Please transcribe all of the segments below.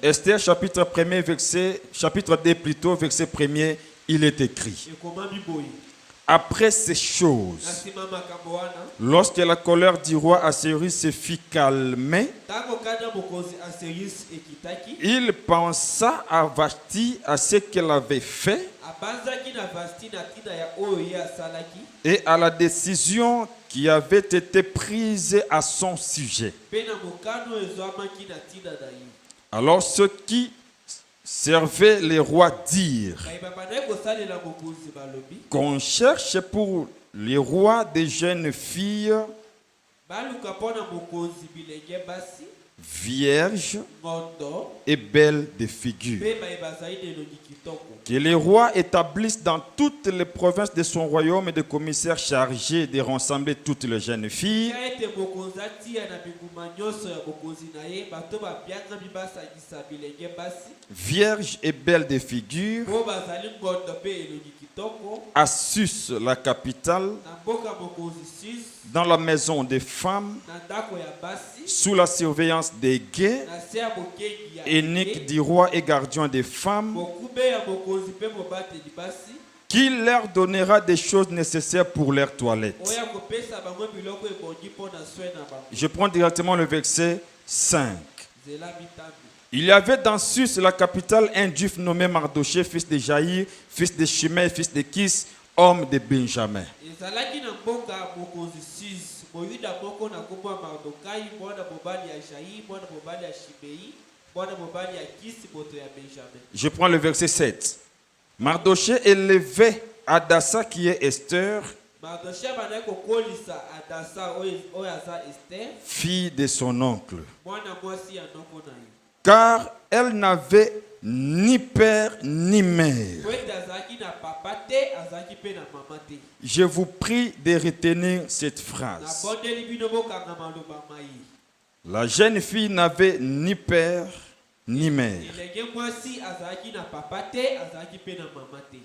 Esther chapitre 1er verset, chapitre 2 plutôt, verset 1er, il est écrit. Après ces choses, lorsque la colère du roi Assyrie se fit calmer, il pensa à Vashti, à ce qu'elle avait fait et à la décision qui avait été prise à son sujet. Alors ceux qui servaient les rois dirent qu'on cherche pour les rois des jeunes filles vierges et belles de figure. Que les rois établissent dans toutes les provinces de son royaume des commissaires chargés de rassembler toutes les jeunes filles vierges et belles de figure à Sus, la capitale, dans la maison des femmes, sous la surveillance des guets, eunuques du roi et gardiens des femmes, qui leur donnera des choses nécessaires pour leur toilette. Je prends directement le verset 5. Il y avait dans Sus, la capitale, un juif nommé Mardoché, fils de Jaïr, fils de Shimei, fils de Kis, homme de Benjamin. Je prends le verset 7. Mardoché élevait Hadassa qui est Esther, fille de son oncle, car elle n'avait ni père ni mère. Je vous prie de retenir cette phrase. La jeune fille n'avait ni père ni mère.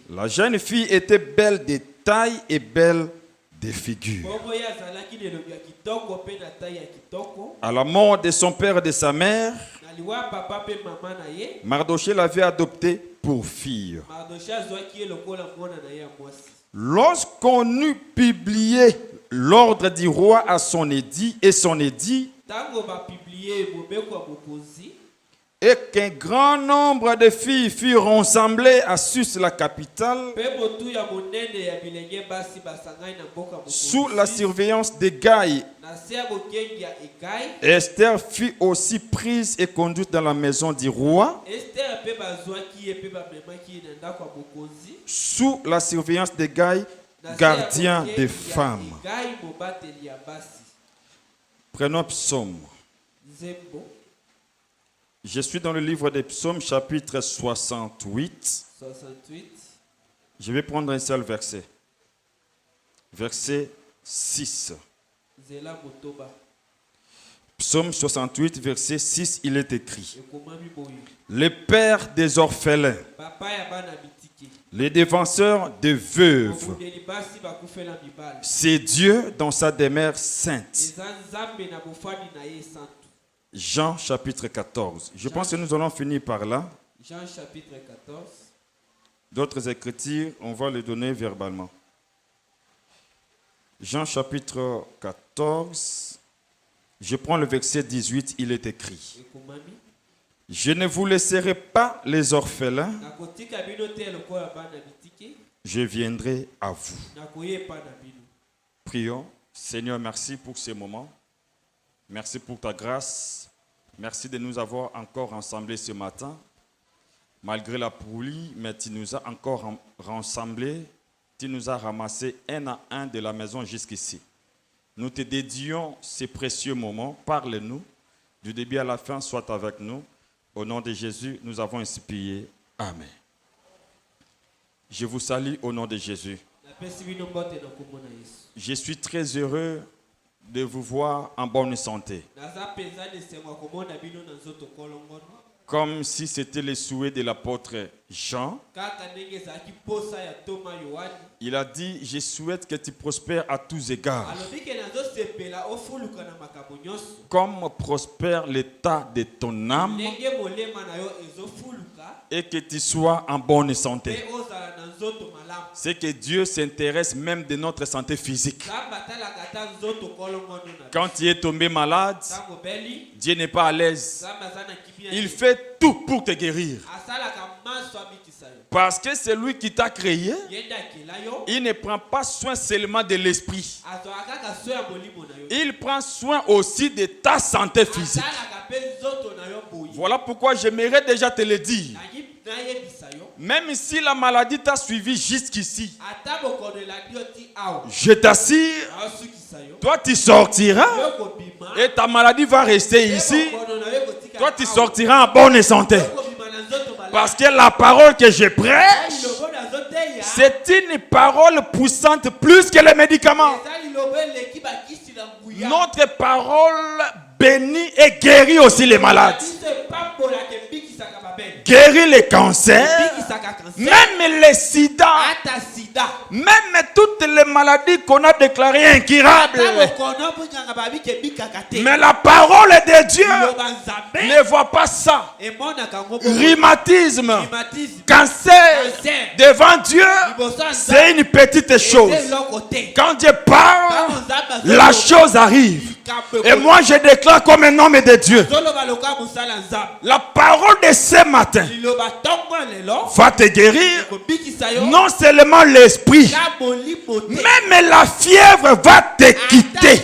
La jeune fille était belle de taille et belle de figure. À la mort de son père et de sa mère, Mardoché l'avait adoptée pour fille. Lorsqu'on eut publié l'ordre du roi à son édit et son édit, et qu'un grand nombre de filles furent rassemblées à Sus, la capitale, sous la surveillance de Gaï, Esther fut aussi prise et conduite dans la maison du roi, sous la surveillance de Gaï, gardien des femmes. Prenons psaume. Je suis dans le livre des psaumes, chapitre 68. Je vais prendre un seul verset. Verset 6. Psaume 68, verset 6, il est écrit: le père des orphelins, les défenseurs des veuves, c'est Dieu dans sa demeure sainte. Jean chapitre 14. Je pense que nous allons finir par là. Jean chapitre 14. D'autres écritures, on va les donner verbalement. Jean chapitre 14. Je prends le verset 18, il est écrit: je ne vous laisserai pas les orphelins, je viendrai à vous. Prions. Seigneur, merci pour ces moments. Merci pour ta grâce. Merci de nous avoir encore rassemblés ce matin. Malgré la pluie, mais tu nous as encore rassemblés. Tu nous as ramassés un à un de la maison jusqu'ici. Nous te dédions ces précieux moments. Parle-nous. Du début à la fin, sois avec nous. Au nom de Jésus, nous avons ainsi prié. Amen. Je vous salue au nom de Jésus. Je suis très heureux de vous voir en bonne santé. Comme si c'était le souhait de l'apôtre Jean. Il a dit, je souhaite que tu prospères à tous égards. Comme prospère l'état de ton âme et que tu sois en bonne santé. C'est que Dieu s'intéresse même de notre santé physique. Quand tu es tombé malade, Dieu n'est pas à l'aise. Il fait tout pour te guérir. Parce que c'est lui qui t'a créé. Il ne prend pas soin seulement de l'esprit. Il prend soin aussi de ta santé physique. Voilà pourquoi j'aimerais déjà te le dire. Même si la maladie t'a suivi jusqu'ici, je t'assure, toi tu sortiras et ta maladie va rester ici. Toi tu sortiras en bonne santé. Parce que la parole que je prêche, c'est une parole poussante plus que les médicaments. Notre parole bénit et guérit aussi les malades. Guérit les cancers, même les sida, même toutes les maladies qu'on a déclarées incurables. Mais la parole de Dieu ne voit pas ça. Rhumatisme, cancer, devant Dieu, c'est une petite chose. Quand Dieu parle, la chose arrive. Et moi je déclare comme un homme de Dieu, la parole de ce matin va te guérir. Non seulement l'esprit, même la fièvre va te quitter.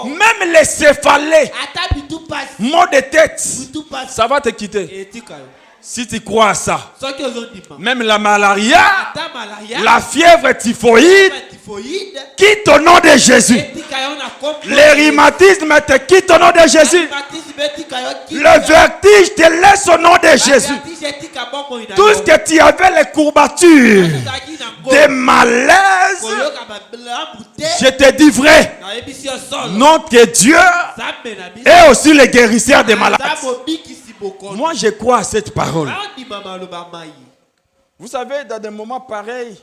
Même les céphalées, maux de tête, ça va te quitter. Si tu crois à ça, même la malaria, la fièvre typhoïde, quitte au nom de Jésus. Le rhumatisme te quitte au nom de Jésus. Le vertige te laisse au nom de Jésus. Tout ce que tu avais, les courbatures, des malaises, je te dis vrai, notre Dieu est aussi le guérisseur des malades. Moi, je crois à cette parole. Vous savez, dans des moments pareils,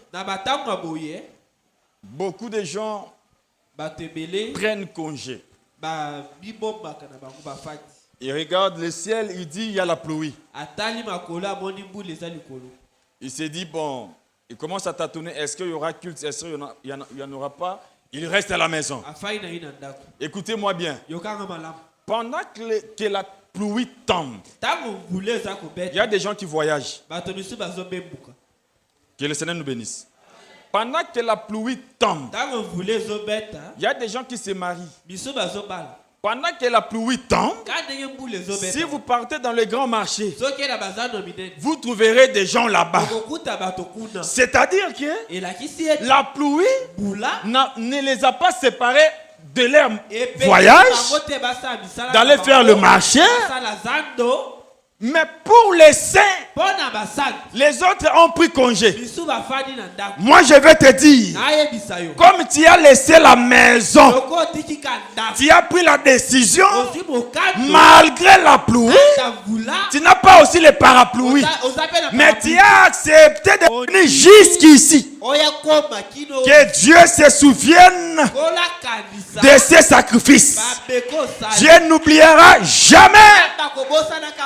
beaucoup de gens prennent congé. Ils regardent le ciel, ils disent il y a la pluie. Il se dit bon, il commence à tâtonner, est-ce qu'il y aura culte, est-ce qu'il n'y en aura pas? Il reste à la maison. Écoutez-moi bien. Pendant que la pluie tombe, il y a des gens qui voyagent. Que le Seigneur nous bénisse. Pendant que la pluie tombe, il y a des gens qui se marient. Pendant que la pluie tombe, si vous partez dans le grand marché, vous trouverez des gens là-bas. C'est-à-dire que la pluie ne les a pas séparés de leur voyage, d'aller faire le marché. Mais pour les saints, les autres ont pris congé. Moi je vais te dire, comme tu as laissé la maison, tu as pris la décision, malgré la pluie, tu n'as pas aussi les parapluies, mais tu as accepté de venir jusqu'ici. Que Dieu se souvienne de ses sacrifices. Dieu n'oubliera jamais.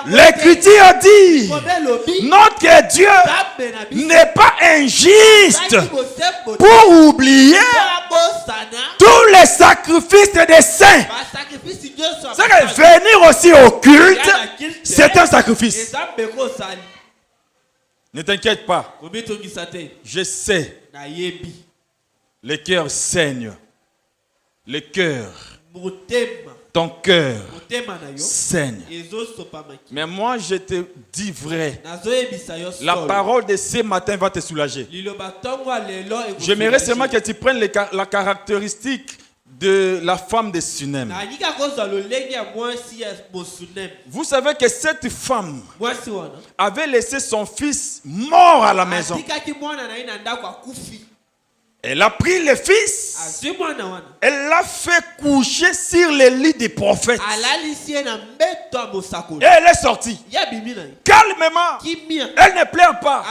L'Écriture dit, notre Dieu n'est pas injuste pour oublier tous les sacrifices des saints. C'est que venir aussi au culte, c'est un sacrifice. Ne t'inquiète pas. Je sais. Le cœur saigne. Le cœur. Ton cœur saigne. Mais moi je te dis vrai. La parole de ce matin va te soulager. J'aimerais seulement que tu prennes la caractéristique de la femme de Sunem. Vous savez que cette femme avait laissé son fils mort à la maison. Elle a pris le fils. Elle l'a fait coucher sur le lit des prophètes. Et elle est sortie. Calmement. Elle ne pleure pas.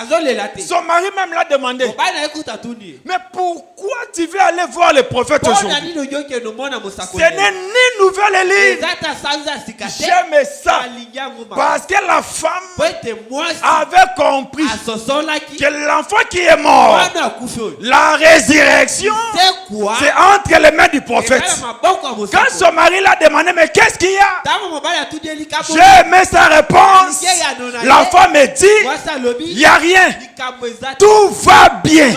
Son mari même l'a demandé. Mais pourquoi tu veux aller voir les prophètes aujourd'hui? Ce n'est ni nouvelle ligne. J'aime ça. Parce que la femme avait compris que l'enfant qui est mort, la résurrection, c'est entre les mains du prophète. Quand son mari l'a demandé, mais qu'est-ce qu'il y a? J'ai aimé sa réponse. L'enfant me dit, il n'y a rien. Tout va bien.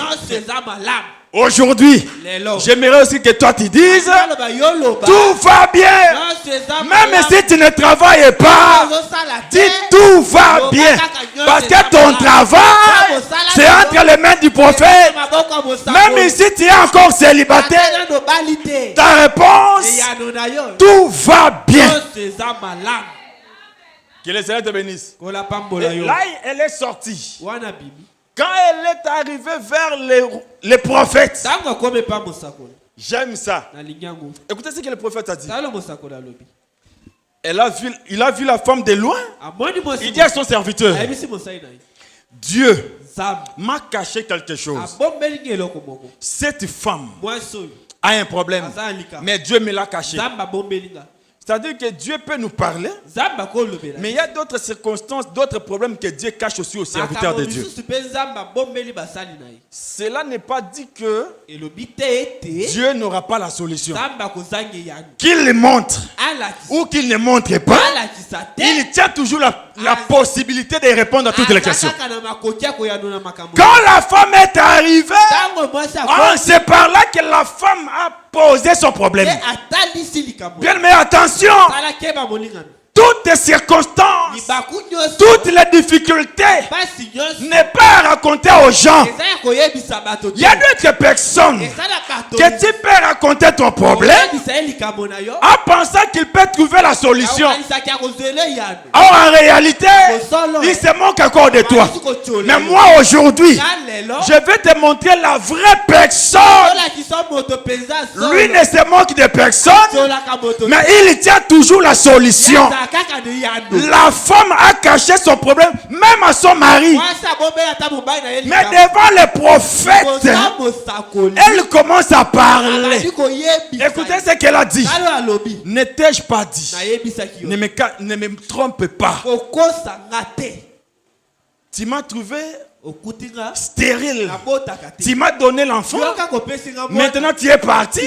Aujourd'hui, j'aimerais aussi que toi tu dises, tout va bien. Même si tu ne travailles pas, dis tout va bien. Parce que ton travail, c'est entre les mains du prophète. Même si tu es encore célibataire, ta réponse, tout va bien. Que le Seigneur te bénisse. Et là, elle est sortie. Quand elle est arrivée vers les prophètes, j'aime ça. Écoutez ce que le prophète a dit. Il a vu la femme de loin. Il dit à son serviteur, Dieu m'a caché quelque chose. Cette femme a un problème, mais Dieu me l'a caché. C'est-à-dire que Dieu peut nous parler, mais il y a d'autres circonstances, d'autres problèmes que Dieu cache aussi aux serviteurs de Dieu. Cela n'est pas dit que Dieu n'aura pas la solution. Qu'il le montre ou qu'il ne montre pas, il tient toujours la possibilité de répondre à toutes les questions. Quand la femme est arrivée, c'est par là que la femme a posé son problème. Bien, mais attention, toutes les circonstances, toutes les difficultés n'est pas à raconter aux gens. Il y a d'autres personnes que tu peux raconter ton problème en pensant qu'il peut trouver la solution. Or, en réalité, il se manque encore de toi. Mais moi aujourd'hui, je vais te montrer la vraie personne. Lui ne se moque de personne, mais il tient toujours la solution. La femme a caché son problème même à son mari. Mais devant les prophètes, elle commence à parler. Écoutez ce qu'elle a dit. Ne t'ai-je pas dit? Ne me trompe pas. Tu m'as trouvé stérile. Tu m'as donné l'enfant. Maintenant tu es parti.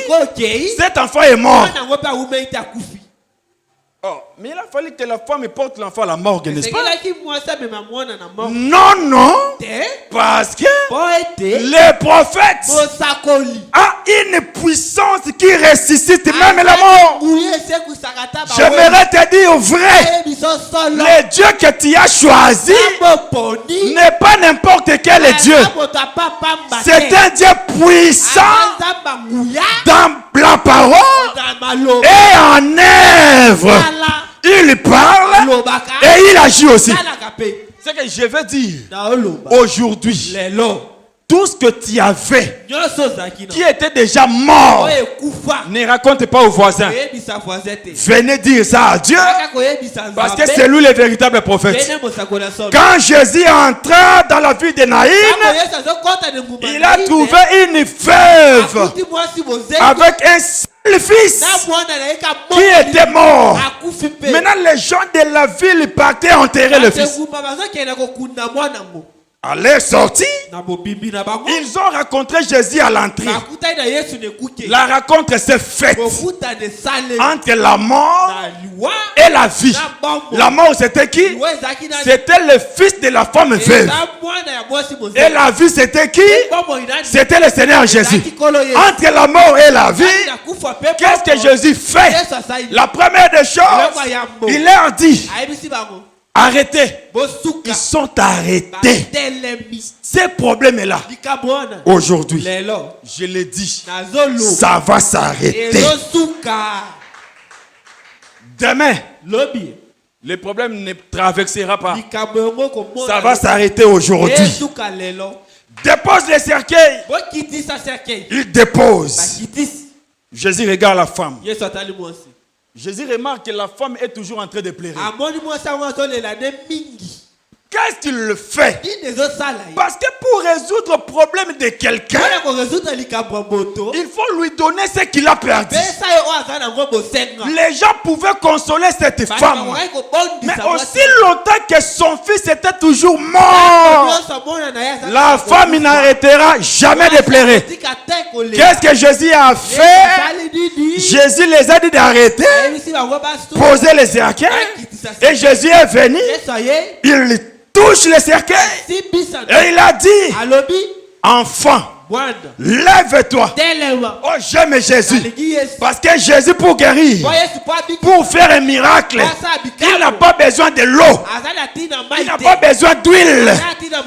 Cet enfant est mort. Oh, mais il a fallu que la femme porte l'enfant à la morgue, n'est-ce pas? Non, non. Parce que les prophètes ont une puissance qui ressuscite même la mort. J'aimerais te dire vrai. Le Dieu que tu as choisi n'est pas n'importe quel Dieu. C'est un Dieu puissant dans la parole et en œuvre. Il parle et il agit aussi. Ce que je veux dire aujourd'hui, tout ce que tu as fait qui était déjà mort, ne raconte pas aux voisins. Venez dire ça à Dieu, parce que c'est lui le véritable prophète. Quand Jésus entra dans la ville de Naïm, il a trouvé une veuve avec un seul fils qui était mort. Maintenant les gens de la ville partaient enterrer le fils. À leur sortie, ils ont rencontré Jésus à l'entrée. La rencontre s'est faite entre la mort et la vie. La mort, c'était qui? C'était le fils de la femme veuve. Et la vie, c'était qui? C'était le Seigneur Jésus. Entre la mort et la vie, qu'est-ce que Jésus fait? La première des choses, il leur dit: arrêtez. Ils sont arrêtés. Ces problèmes-là, aujourd'hui, je l'ai dit, ça va s'arrêter. Demain, le problème ne traversera pas. Ça va s'arrêter aujourd'hui. dépose les cercueils. Il dépose. Jésus regarde la femme. Jésus remarque que la femme est toujours en train de pleurer. Qu'est-ce qu'il le fait? Parce que pour résoudre le problème de quelqu'un, il faut lui donner ce qu'il a perdu. Les gens pouvaient consoler cette femme. Mais aussi longtemps que son fils était toujours mort, la femme n'arrêtera jamais de pleurer. Qu'est-ce que Jésus a fait? Jésus les a dit d'arrêter, poser les cercueils. Et Jésus est venu. Il touche le cercueil et il a dit, enfant, lève-toi. Oh, j'aime Jésus. Parce que Jésus, pour guérir, pour faire un miracle, il n'a pas besoin de l'eau. Il n'a pas besoin d'huile.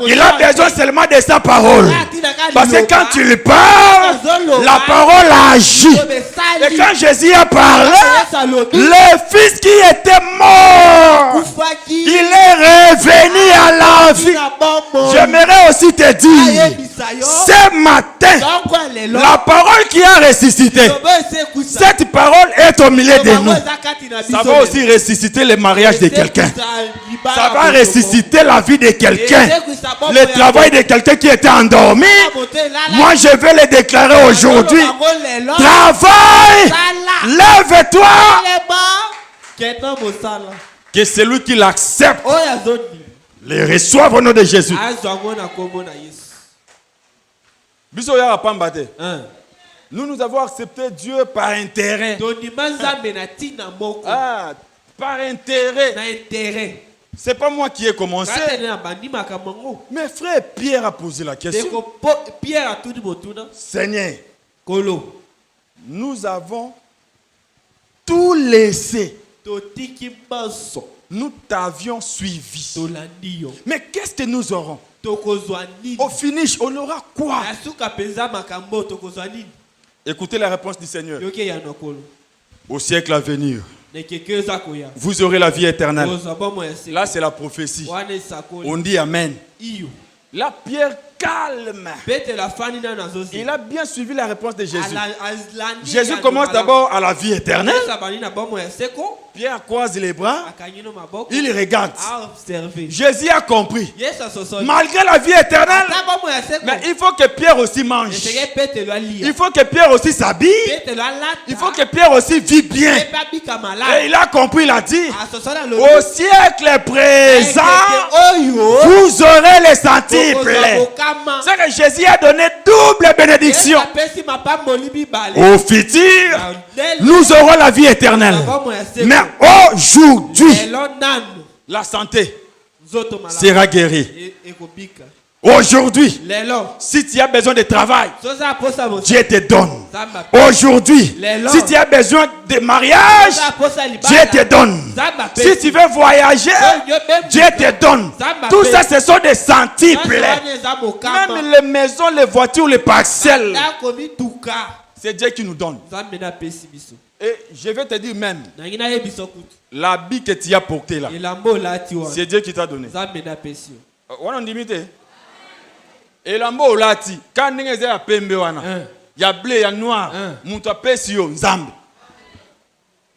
Il a besoin seulement de sa parole. Parce que quand tu lui parles, la parole agit. Et quand Jésus a parlé, le fils qui était mort, il est revenu à la vie. J'aimerais aussi te dire, ce matin, la parole qui a ressuscité, cette parole est au milieu de nous. Ça va aussi ressusciter le mariage de quelqu'un. Ça va ressusciter la vie de quelqu'un. Le travail de quelqu'un qui était endormi. Moi, je vais le déclarer aujourd'hui. Travaille! Lève-toi! Que celui qui l'accepte le reçoive au nom de Jésus. Nous avons accepté Dieu par intérêt. Par intérêt. C'est pas moi qui ai commencé. Mais frère Pierre a posé la question. Seigneur, nous avons tout laissé. Nous t'avions suivi. Mais qu'est-ce que nous aurons? Au finish, on aura quoi? Écoutez la réponse du Seigneur. Au siècle à venir, vous aurez la vie éternelle. Là, c'est la prophétie. On dit Amen. Là, Pierre calme. Il a bien suivi la réponse de Jésus. Jésus commence d'abord à la vie éternelle. Pierre croise les bras. Il regarde. Jésus a compris. Malgré la vie éternelle, mais il faut que Pierre aussi mange. Il faut que Pierre aussi s'habille. Il faut que Pierre aussi vit bien. Et il a compris, il a dit, au siècle présent, vous aurez les centiples. C'est que Jésus a donné double bénédiction. Au futur, nous aurons la vie éternelle. Mais aujourd'hui, la santé sera guérie. Aujourd'hui, si tu as besoin de travail, Dieu te donne. Aujourd'hui, si tu as besoin de mariage, Dieu te donne. Si tu veux voyager, Dieu te donne. Tout ça, ce sont des centiples. Même les maisons, les voitures, les parcelles, c'est Dieu qui nous donne. Et je vais te dire même, l'habit que tu as porté là, c'est Dieu qui t'a donné. On dit et l'ambo lati quand n'engeze ya pembe wana ya bleu ya noir muto apesi yo nzambe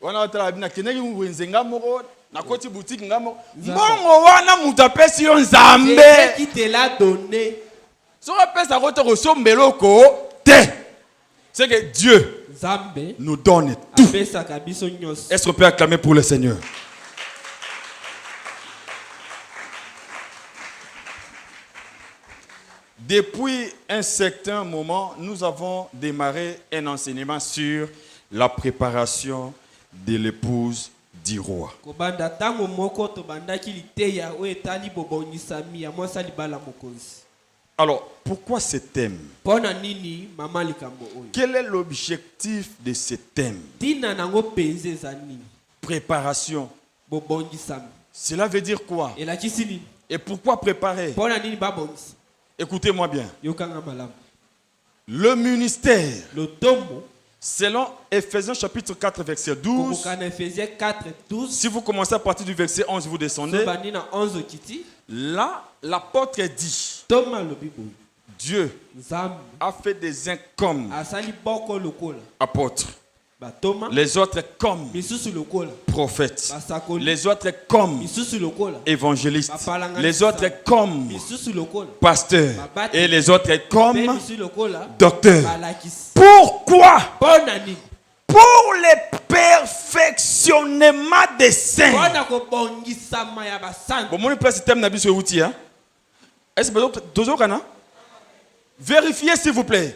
wana otala bina keneki wenzenga moko na koti boutique ngamo mbongo wana muto apesi yo nzambe qui te l'a donné. So apesa kote ko sombeloko te. C'est que Dieu nous donne tout. Est-ce qu'on peut acclamer pour le Seigneur? Depuis un certain moment, nous avons démarré un enseignement sur la préparation de l'épouse du roi. Alors, pourquoi ce thème? Quel est l'objectif de ce thème? Préparation. Cela veut dire quoi? Et pourquoi préparer? Écoutez-moi bien. Le ministère, selon Ephésiens chapitre 4, verset 12, si vous commencez à partir du verset 11, vous descendez. Là, l'apôtre dit, Dieu a fait des uns comme apôtres, les autres comme prophètes, les autres comme évangélistes, les autres comme pasteurs et les autres comme docteurs. Pourquoi? Pour le perfectionnement des saints. Vérifiez s'il vous plaît.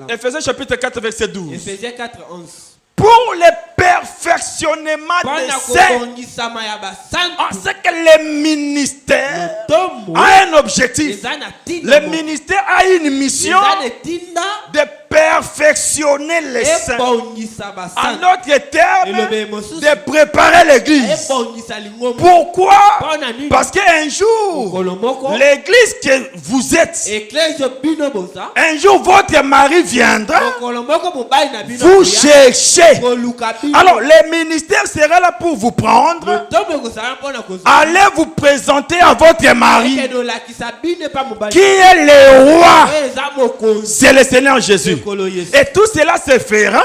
Ephésiens chapitre 4 verset 12. Ephésiens 4, 11. Pour le perfectionnement des saints. On sait que le ministère a un objectif. Le ministère a une mission de perfectionner les saints. En d'autres termes, de préparer l'église. Pourquoi? Parce qu'un jour, l'église que vous êtes, un jour votre mari viendra, vous cherchez. Alors, le ministère sera là pour vous prendre. Allez vous présenter à votre mari, qui est le roi. C'est le Seigneur Jésus. Et tout cela se fera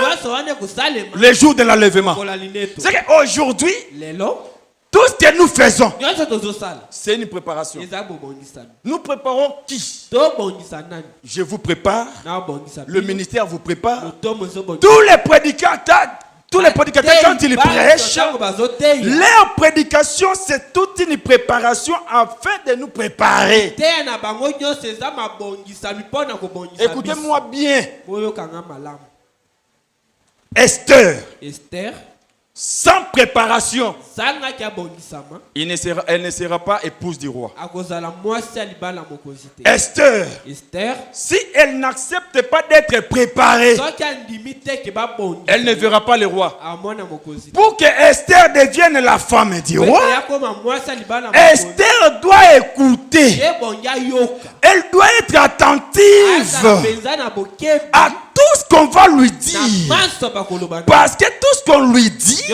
le jour de l'enlèvement. C'est qu'aujourd'hui, tout ce que nous faisons, c'est une préparation. Nous préparons qui? Je vous prépare. Le ministère vous prépare. Tous les prédicateurs, quand ils prêchent, leur prédication, c'est toute une préparation afin de nous préparer. Écoutez-moi bien. Esther, sans préparation, elle ne sera pas épouse du roi. Esther, si elle n'accepte pas d'être préparée, elle ne verra pas le roi. Pour que Esther devienne la femme du roi, Esther doit écouter. Elle doit être attentive à tout ce qu'on va lui dire. Parce que tout ce qu'on lui dit,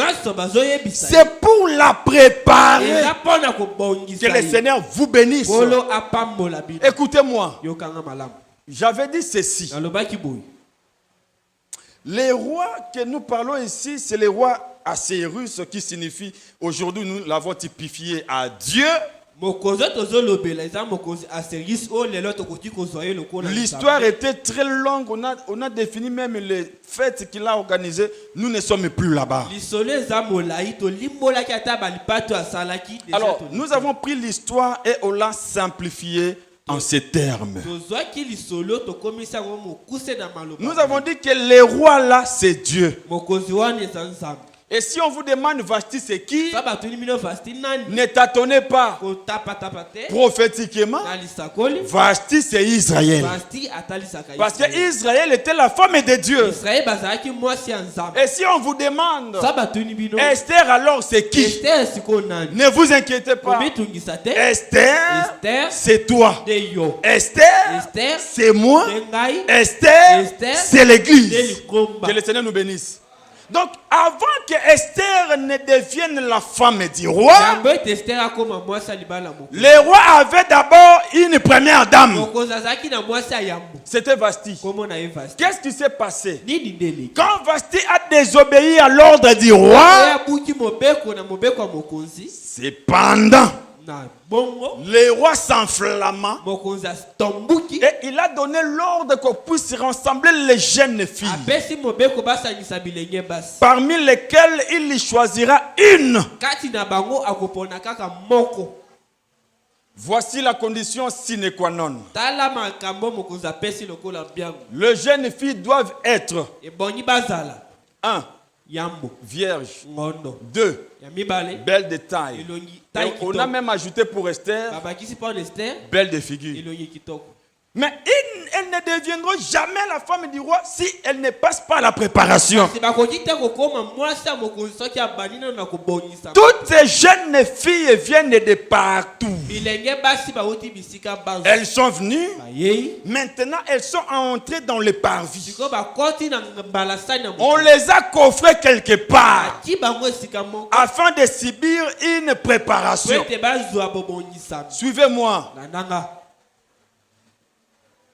c'est pour la préparer. Que le Seigneur vous bénisse. Écoutez-moi. J'avais dit ceci. Les rois que nous parlons ici, c'est les rois Assyrus, qui signifie, aujourd'hui nous l'avons typifié à Dieu. L'histoire était très longue. On a défini même les fêtes qu'il a organisées. Nous ne sommes plus là-bas. Alors, nous avons pris l'histoire et on l'a simplifiée en ces termes. Nous avons dit que les rois là, c'est Dieu. Et si on vous demande Vashti c'est qui, ne tâtonnez pas. Prophétiquement, Vashti c'est Israël. Parce que Israël était la femme de Dieu. Et si on vous demande Esther, alors c'est qui? Ne vous inquiétez pas. Esther, c'est toi. Esther, c'est moi. Esther, c'est l'église. Que le Seigneur nous bénisse. Donc, avant que Esther ne devienne la femme du roi, le roi avait d'abord une première dame. C'était Vashti. Qu'est-ce qui s'est passé? Quand Vashti a désobéi à l'ordre du roi, cependant, le roi s'enflamma et il a donné l'ordre qu'on puisse rassembler les jeunes filles, parmi lesquelles il y choisira une. Voici la condition sine qua non. Les jeunes filles doivent être 1. Vierge. 2. Belle de taille. Et on a même ajouté pour Esther, belle de figure. Mais elle ne deviendra jamais la femme du roi si elle ne passe pas la préparation. Toutes ces jeunes filles viennent de partout. Elles sont venues. Maintenant, elles sont entrées dans le parvis. On les a coffrées quelque part afin de subir une préparation. Suivez-moi.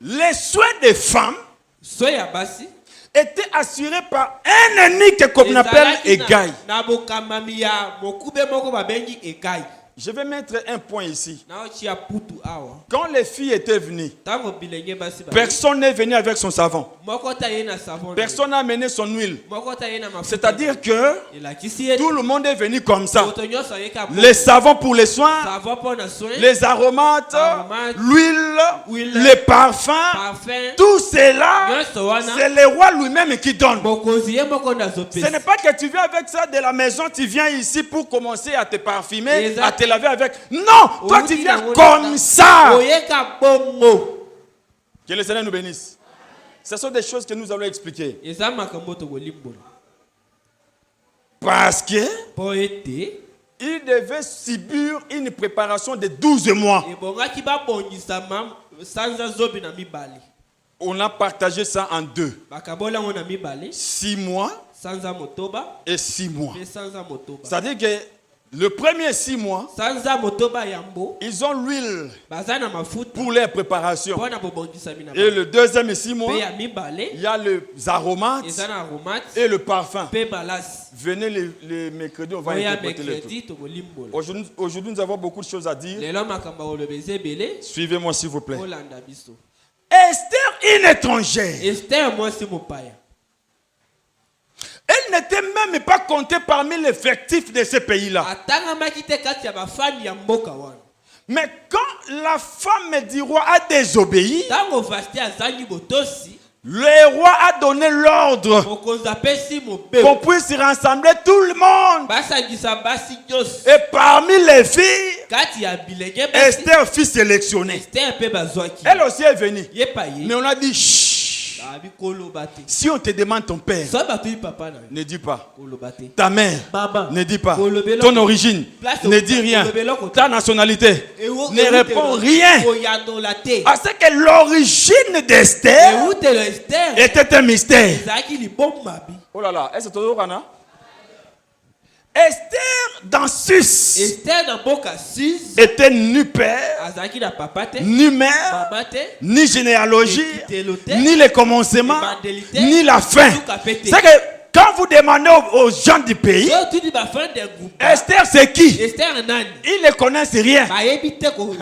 les soins des femmes soya basi étaient assurés par un unique qu'on appelle Egaï. na bokamami ya mokube moko babengi Egaï. Je vais mettre un point ici. Na otia putu awa. Quand les filles étaient venues, Tango bilenge basi ba. personne n'est venu avec son savon. Moko ta ye na savon. Personne n'a amené son huile. Moko ta ye na mafuta. C'est-à-dire que Il a kisi tout le monde est venu comme ça. Otonyo sa ye ka. Les savons pour les soins, Savon pour na soin. les aromates, Aromates, l'huile, huile, les parfums, parfum. tout cela, Nyonso wana. c'est le roi lui-même qui donne. Mokozi ye moko na Ce zopesa. n'est pas que tu viens avec ça de la maison, tu viens ici pour commencer à te parfumer, Exact. à te laver avec. Non, toi tu viens comme ça. Oyeka bongo. Que le Seigneur nous bénisse. Ce sont des choses que nous allons expliquer. Eza makambo to kolimbola. Parce que Po ete il devait subir une préparation de 12 mois. ebongaki babongisa sanza zobi na mibale. On a partagé ça en deux. Bakabola ngo na mibale. 6 mois Sanza motoba. et 6 mois. Pe sanza motoba. C'est-à-dire que le premier 6 mois, Sanza motoba yambo. ils ont l'huile Baza na mafuta. pour les préparations. Pona bobongisa mina. Et le deuxième 6 mois, Pe ya mibale. il y a les aromates Eza na aromat. et le parfum. Pe balas. Venez le mercredi, on va Oya interpréter le truc. mercredi to kolimbola. Aujourd'hui, nous avons beaucoup de choses à dire. Lelo makamba olobeze bele. Suivez-moi, s'il vous plaît. Olanda biso. Esther, une étrangère. Esther moi c'est mon paya. Elle n'était même pas comptée parmi l'effectif de ce pays-là. Atanga makite kati ya bafani ya mboka wana. Mais quand la femme du roi a désobéi, Tango Vasti azangi botosi. le roi a donné l'ordre Mokonzi apesi mobe. qu'on puisse rassembler tout le monde. Basangisa basi nyonso. Et parmi les filles, Kati ya bilenge basi. Esther fut sélectionnée. Esther pe bazwaki. Elle aussi est venue. Ye pa ye. Mais on a dit, chut, Abi koloba te. si on te demande ton père, So batui papa na. ne dis pas. Koloba te. Ta mère, Maman. ne dis pas. Kolobelo. Ton origine, Place ne au- dis rien. kolobelo kote. Ta nationalité, Ewo- ne ewo réponds te- rien. Oyando la te. Parce que l'origine d'Esther Ewo te le Esther. était un mystère. Zaki li bom mabi. Oh là là, est-ce que toujours Rana? Esther dans Sus Esther na boka 6. était ni père, Azaki na papa te. ni mère, Baba te. ni généalogie, Ekitelote. ni le commencement, Evangelité. ni la fin. Tukapete. C'est que quand vous demandez aux gens du pays, So tu dis ba fin de groupe. Esther c'est qui? Esther nani? Ils ne connaissent rien. Ba yebi te ko.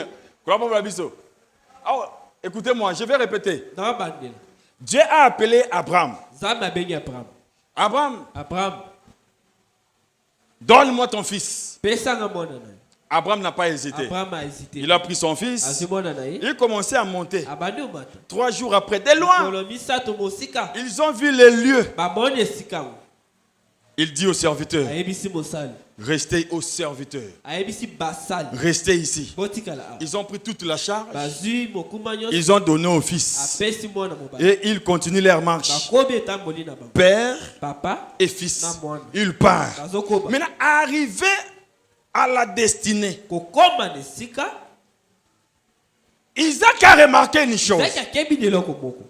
Écoutez-moi, je vais répéter. Na bandel. Dieu a appelé Abraham. Zama bengi Abraham. Abraham, Abraham. donne-moi ton fils. Pesa nga mwana na. Abraham n'a pas hésité. Abraham a hésité. Il a pris son fils. Azimona na ye. Il commençait à monter. Abandi omata. 3 jours après, de loin, Kolomisa to mosika. ils ont vu les lieux. Ba moni esika. Il dit aux serviteurs, Ayebisi mosali. restez aux serviteurs. Ayebisi basali. Restez ici. Botikala. Ils ont pris toute la charge. Bazui mokuma nyonso. Ils ont donné au fils. Apesi mwana mobali. Et ils continuent leur marche. Bakobi etamboli na bango. Père Papa. et fils. Na mwana. Ils partent. Bazokoba. Maintenant, arrivé à la destinée, Kokoma na esika. Isaac a remarqué une chose. Zaki akebi deloko moko.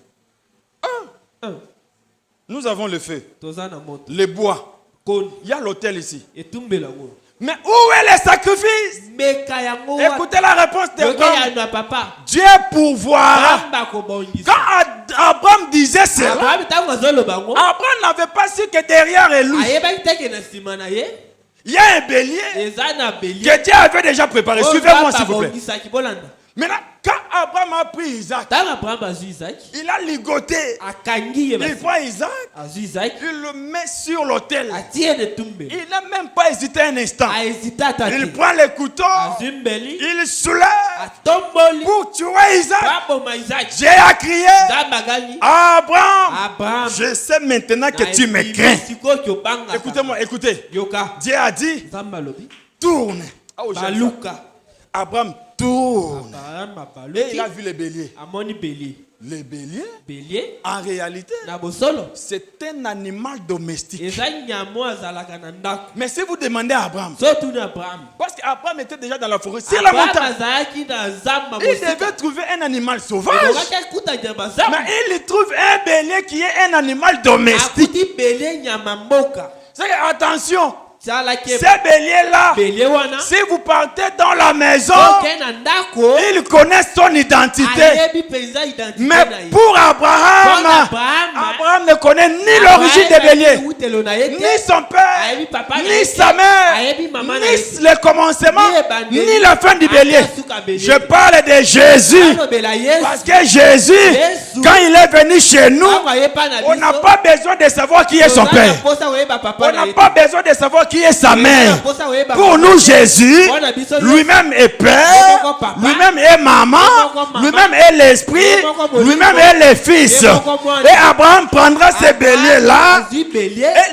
Nous avons le feu, Toza na moto. le bois. Koni. Il y a l'autel ici. Etumbela ngo. Mais où est le sacrifice? Meka yango. Écoutez la réponse Yoke d'Abraham. ya na papa. Dieu pourvoira. Amba ko bongisa. Quand Abraham disait cela, Abraham tango azoloba ngo. Abraham n'avait pas su que derrière lui, Ayebaki teke na sima na ye. il y a un bélier Eza na bélier. que Dieu avait déjà préparé. Suivez-moi s'il vous plaît. Bongisaki bolanda. Maintenant, quand Abraham a pris Isaac, Tango Abraham azui Isaac. il a ligoté. Akangi ye Il basi. prend Isaac, Azui Isaac. il le met sur l'autel. Atie ne tumbe. Il n'a même pas hésité un instant. Ahésita tate. Il prend le couteau, Azui mbeli. il soulève Atomboli. pour tuer Isaac. Baboma Isaac. Dieu a crié, Zamagali. Abraham, Abraham. je sais maintenant que tu me crains. Écoutez-moi. Écoutez-moi, écoutez. Yoka. Dieu a dit, Zambalobi. tourne. Baluka. Abraham tourne. Abraham Et il a baluki. vu les béliers. Amoni bélier. Les béliers, Bélier. en réalité, Na bosolo. c'est un animal domestique. Eza nyamo azalaka na ndako. Mais si vous demandez à Abraham, Surtout na Abraham. parce qu'Abraham était déjà dans la forêt, sur la Abraham montagne, azalaki na zamba il mosika. devait trouver un animal sauvage. Elokaki akuta nyama zamba. Mais il trouve un bélier qui est un animal domestique. Akuti bélier nyama mboka. C'est que, attention, Ces béliers-là, si vous partez dans la maison, ils connaissent son identité. Mais pour Abraham, Abraham ne connaît ni l'origine des béliers, ni son père, ni sa mère, ni le commencement, ni la fin du bélier. Je parle de Jésus. Parce que Jésus, quand il est venu chez nous, on n'a pas besoin de savoir qui est son père. On n'a pas besoin de savoir qui est sa mère. Pour nous, Jésus, lui-même est père, lui-même est maman, lui-même est l'esprit, lui-même est le fils. Et Abraham prendra ces béliers-là, et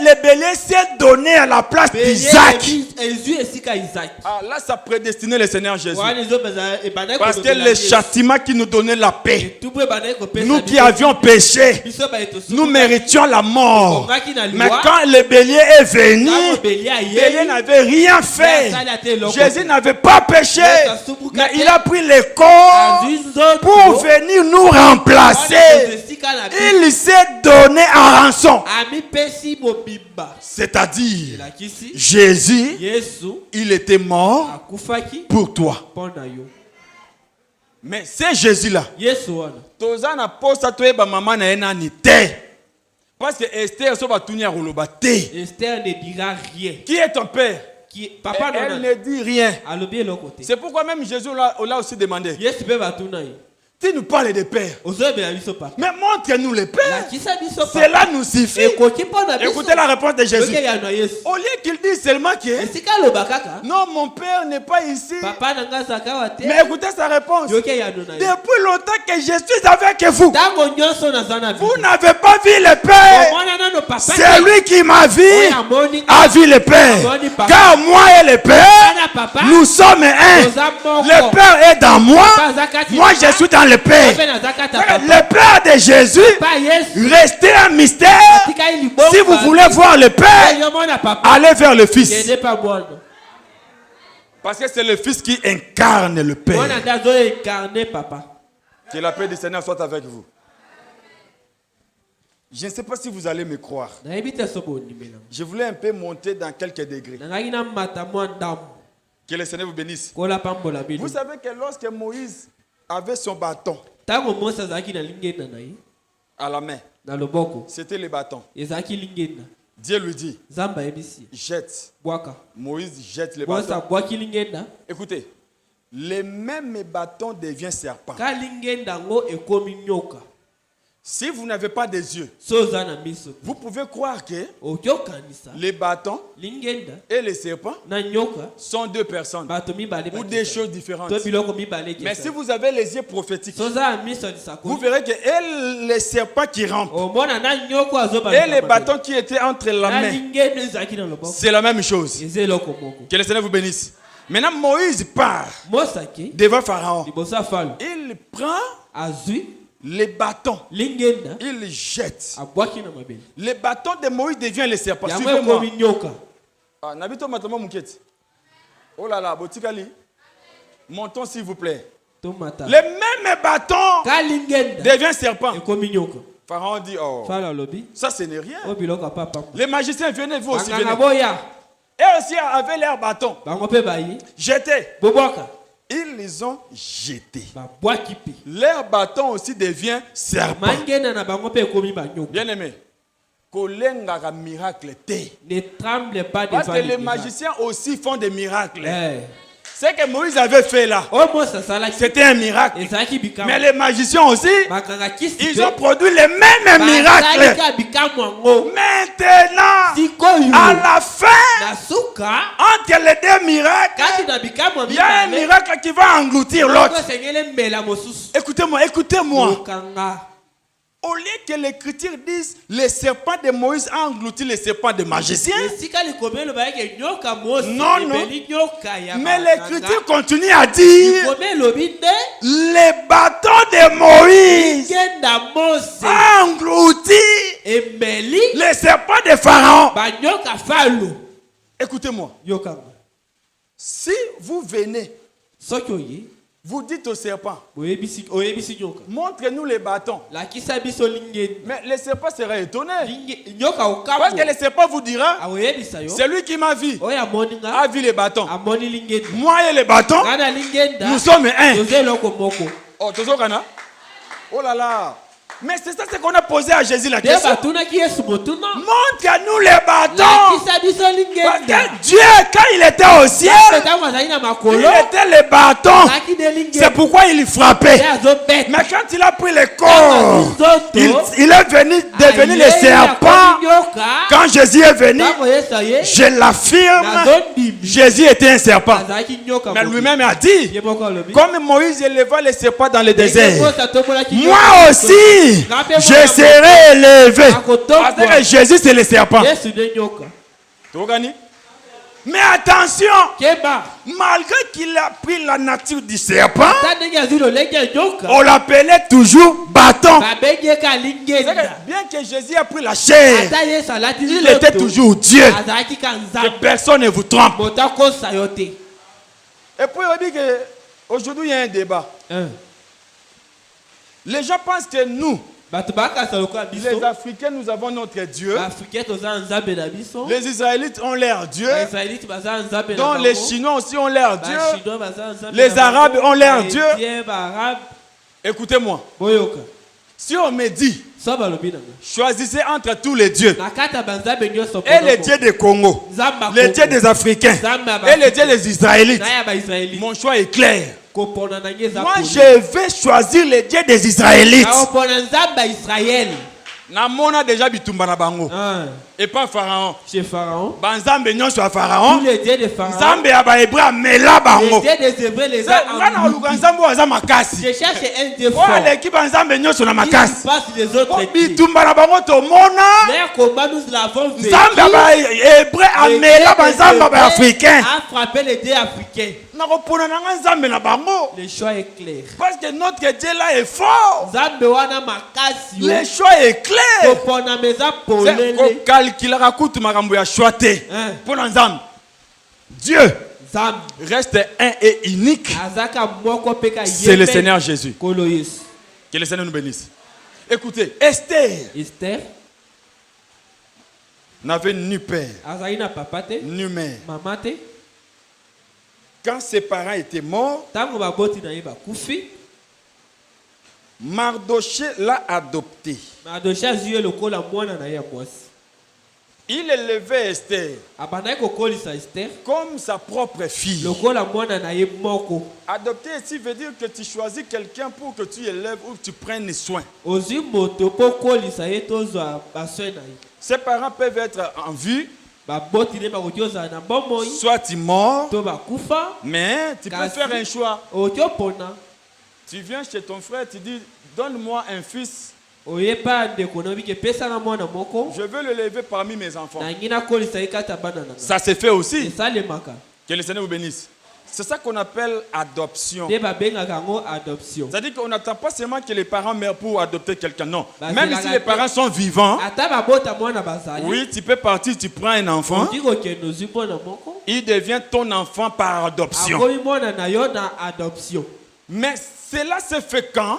les béliers s'est donné à la place d'Isaac. Ah, là, ça prédestinait le Seigneur Jésus. Parce que le châtiment qui nous donnait la paix, nous qui avions péché, nous méritions la mort. Mais quand le bélier est venu, le bélier n'avait rien fait. Jésus n'avait pas péché, mais il a pris le corps pour venir nous remplacer. Il s'est donné en rançon. C'est-à-dire, Jésus, il était mort pour toi. Mais c'est Jésus-là. Parce que Esther ne dira rien. Qui est ton père? Papa elle ne dit rien. C'est pourquoi même Jésus l'a aussi demandé. Tu nous parles de père. Mais montre-nous le père. Cela nous suffit. Écoutez la réponse de Jésus. Au lieu qu'il dise seulement que non, mon père n'est pas ici. Mais écoutez sa réponse. Depuis longtemps que je suis avec vous, vous n'avez pas vu le père. C'est lui qui m'a vu, a vu le père. Car moi et le père, nous sommes un. Le père est dans moi. Moi je suis dans le Père. Le Père de Jésus, restez un mystère. Si vous voulez voir le Père, allez vers le Fils. Parce que c'est le Fils qui incarne le Père. Que la paix du Seigneur soit avec vous. Je ne sais pas si vous allez me croire. Je voulais un peu monter dans quelques degrés. Que le Seigneur vous bénisse. Vous savez que lorsque Moïse avait son bâton à la main, c'était le bâton. Dieu lui dit, jette. Moïse jette le bâton. Écoutez, le même bâton devient serpent. Si vous n'avez pas des yeux, vous pouvez croire que les bâtons et les serpents sont deux personnes ou des choses différentes. Mais si vous avez les yeux prophétiques, vous verrez que les serpents qui rampent et les bâtons qui étaient entre la main, c'est la même chose. Que le Seigneur vous bénisse. Maintenant, Moïse part devant Pharaon. Il prend les bâtons, il jette. Le bâton de Moïse devient le serpent. Suivez-moi. Oh là là, Botikali. Montons s'il vous plaît. Le même bâton devient serpent. Pharaon dit, oh, ça ce n'est rien. Les magiciens venaient, vous aussi venez. Et aussi avaient leur bâton. Jetés. Ils les ont jetés. Leur bâton aussi devient serpent. Bien aimé, ne tremble pas devant parce que les magiciens aussi font des miracles. Ce que Moïse avait fait là, c'était un miracle. Mais les magiciens aussi, ils ont produit les mêmes miracles. Maintenant, à la fin, entre les deux miracles, il y a un miracle qui va engloutir l'autre. Écoutez-moi, écoutez-moi. Au lieu que l'écriture dise les serpents de Moïse a englouti les serpents des magiciens. Non, non. Mais l'écriture continue à dire les bâtons de Moïse a englouti les serpents de Pharaon. Écoutez-moi. Si vous venez Vous dites au serpent, Oyebisi nyoka. montre-nous les bâtons. Lakisa biso lingeni. Mais le serpent sera étonné. Nyoka okamu. Parce que le serpent vous dira, Aoyebisa yo. c'est lui qui m'a vu, Oya moninga. a vu les bâtons. Amoni lingeni. Moi et les bâtons, Ngana lingenda. nous sommes un. Yoze loko moko. Oh, Tozokana? Oh là là. Mais c'est ça ce qu'on a posé à Jésus la question. Montre-nous les bâtons. Parce que Dieu, quand il était au ciel, il était les bâtons. C'est pourquoi il frappait. Mais quand il a pris le corps, il est venu devenir le serpent. Quand Jésus est venu, je l'affirme, Jésus était un serpent. Mais lui-même a dit, comme Moïse éleva les serpents dans le désert, moi aussi, je serai élevé. Parce que Jésus c'est le serpent. Mais attention, malgré qu'il a pris la nature du serpent, on l'appelait toujours bâton. Bien que Jésus a pris la chair, il était toujours Dieu. Que personne ne vous trompe. Et puis on dit qu'aujourd'hui il y a un débat. Les gens pensent que nous, les Africains, nous avons notre Dieu. Les Israélites ont leur Dieu. Donc les Chinois aussi ont leur Dieu. Les Arabes ont leur Dieu. Écoutez-moi. Si on me dit, choisissez entre tous les dieux et le Dieu des Congo, le Dieu des Africains et le Dieu des Israélites, mon choix est clair. Moi, je vais choisir le Dieu des Israélites. Namona déjà bitumba na bango. Et pas Pharaon. Chez Pharaon. Banzambe nyonso Pharaon. Tous les dieux de Pharaon. Nzambe ya ba Hébreu mela bango. Les dieux des Hébreux les a makasi. Je cherche un dieu fort. Voilà l'équipe banzambe nyonso na makasi. Qui passe les autres dieux. Bitumba na bango to mona. Leur combat nous l'avons vécu. Nzambe ba Hébreu amela banzambe ba africain. A frappé les dieux africains. Le choix est clair. Parce que notre Dieu là est fort. Le choix est clair. Dieu reste un et unique. C'est le Seigneur Jésus. Que le Seigneur nous bénisse. Écoutez, Esther n'avait ni père, ni mère. Quand ses parents étaient morts, Mardoché l'a adopté. Il élevait Esther comme sa propre fille. Adopter ici veut dire que tu choisis quelqu'un pour que tu élèves ou que tu prennes soin. Ses parents peuvent être en vie, soit tu mort, mais tu peux faire un choix. Tu viens chez ton frère, tu dis, donne-moi un fils. Je veux le lever parmi mes enfants. Ça se fait aussi. Que le Seigneur vous bénisse. C'est ça qu'on appelle adoption. C'est-à-dire qu'on n'attend pas seulement que les parents meurent pour adopter quelqu'un. Non. Même si les parents sont vivants, oui, tu peux partir, tu prends un enfant. Il devient ton enfant par adoption. Mais cela se fait quand?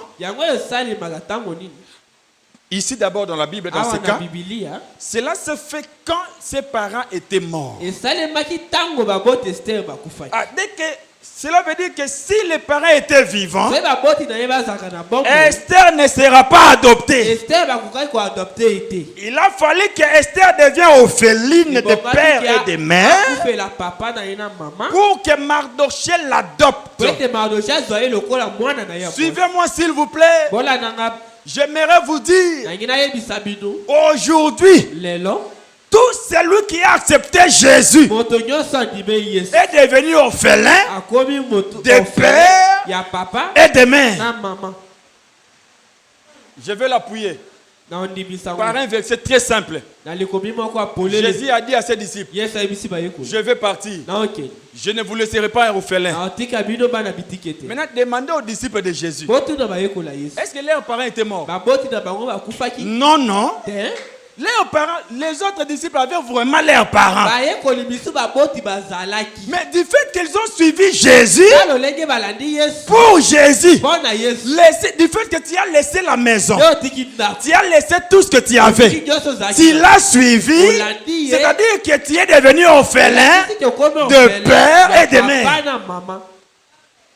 Ici d'abord dans la Bible, dans ce cas, cela se fait quand ses parents étaient morts. Dès que cela veut dire que si les parents étaient vivants, Esther ne sera pas adoptée. Il a fallu que Esther devienne orpheline de père et de mère pour que Mardoché l'adopte. Suivez-moi s'il vous plaît. J'aimerais vous dire, aujourd'hui, tout celui qui a accepté Jésus est devenu orphelin de père et de mère. Je vais l'appuyer par un verset très simple. Jésus a dit à ses disciples, je vais partir. Je ne vous laisserai pas un orphelin. Maintenant, demandez aux disciples de Jésus, est-ce que leurs parents étaient morts? Non, non. leurs parents, les autres disciples avaient vraiment leurs parents. Mais du fait qu'ils ont suivi Jésus, pour Jésus, du fait que tu as laissé la maison, tu as laissé tout ce que tu avais, tu l'as suivi, c'est-à-dire que tu es devenu orphelin de père et de mère.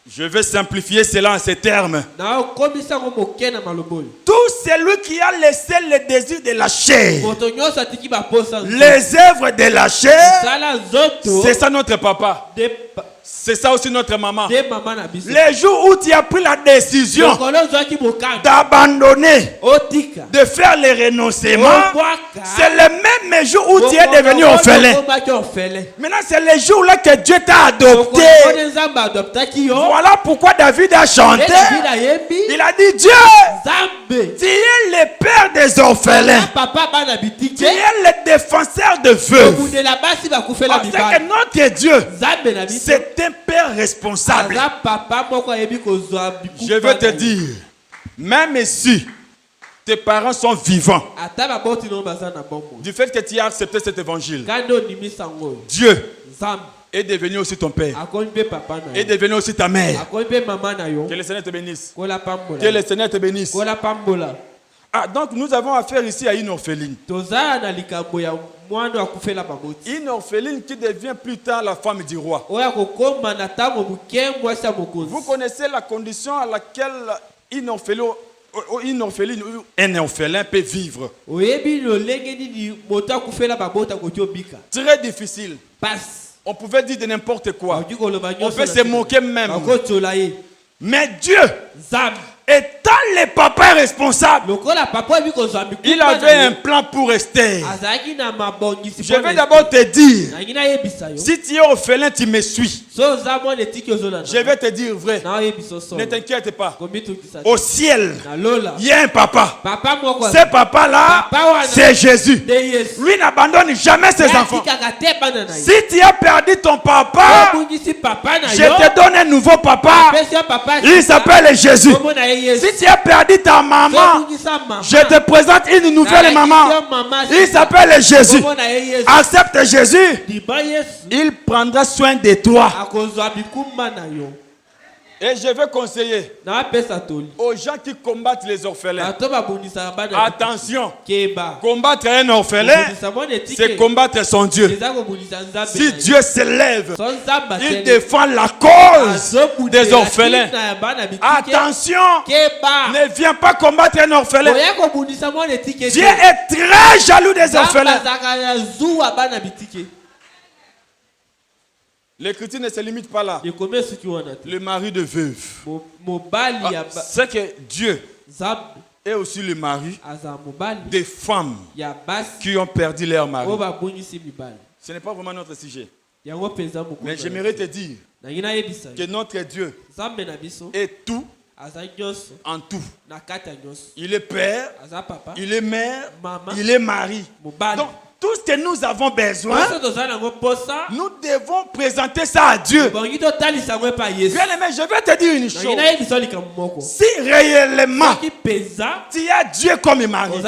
Je vais simplifier cela en ces termes. Tout celui qui a laissé le désir de la chair, les œuvres de la chair, c'est ça notre papa. C'est ça aussi notre maman. Les jours où tu as pris la décision d'abandonner, de faire les renoncements, c'est le même jour où tu es devenu orphelin. Maintenant, c'est le jour-là que Dieu t'a adopté. Voilà pourquoi David a chanté. Il a dit, Dieu, tu es le père des orphelins. Tu es le défenseur de veuves. Parce que notre Dieu, c'est un père responsable. Je veux te dire, même si tes parents sont vivants, du fait que tu as accepté cet évangile, Dieu est devenu aussi ton père, est devenu aussi ta mère. Que le Seigneur te bénisse. Que le Seigneur te bénisse. Ah, donc nous avons affaire ici à une orpheline. Une orpheline qui devient plus tard la femme du roi. Vous connaissez la condition à laquelle une orpheline ou un orphelin peut vivre. Très difficile. On pouvait dire de n'importe quoi. On peut se moquer même. Mais Dieu, étant le papa responsable, il avait un plan pour Esther. Je vais d'abord te dire, si tu es orphelin, tu me suis. Je vais te dire vrai. Ne t'inquiète pas. Au ciel, il y a un papa. Ce papa-là, c'est Jésus. Lui n'abandonne jamais ses enfants. Si tu as perdu ton papa, je te donne un nouveau papa. Il s'appelle Jésus. Si tu as perdu ta maman, je te présente une nouvelle maman. Il s'appelle Jésus. Accepte Jésus. Il prendra soin de toi. Et je veux conseiller aux gens qui combattent les orphelins. Attention, combattre un orphelin, c'est combattre son Dieu. Si Dieu s'élève, il défend la cause des orphelins. Attention, ne viens pas combattre un orphelin. Dieu est très jaloux des orphelins. L'écriture ne se limite pas là. Le mari de veuve. C'est que Dieu est aussi le mari des femmes qui ont perdu leur mari. Ce n'est pas vraiment notre sujet. Mais j'aimerais te dire que notre Dieu est tout en tout. Il est père, il est mère, il est mari. Donc, tout ce que nous avons besoin, nous devons présenter ça à Dieu. Bien aimé, je vais te dire une chose. Si réellement tu as Dieu comme mari, tu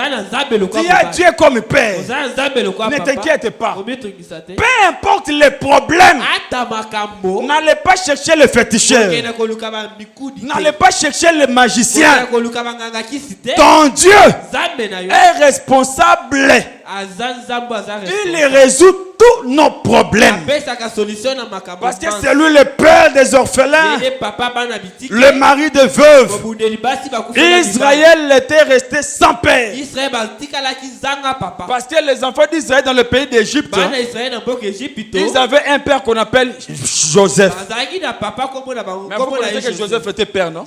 as Dieu comme père, ne t'inquiète pas. Peu importe les problèmes, n'allez pas chercher le féticheur, n'allez pas chercher le magicien. Ton Dieu est responsable. Il résout tous nos problèmes. Parce que c'est lui le père des orphelins, le mari de veuve. Israël était resté sans père. Parce que les enfants d'Israël dans le pays d'Égypte, ils avaient un père qu'on appelle Joseph. Mais vous connaissez que Joseph était père, non?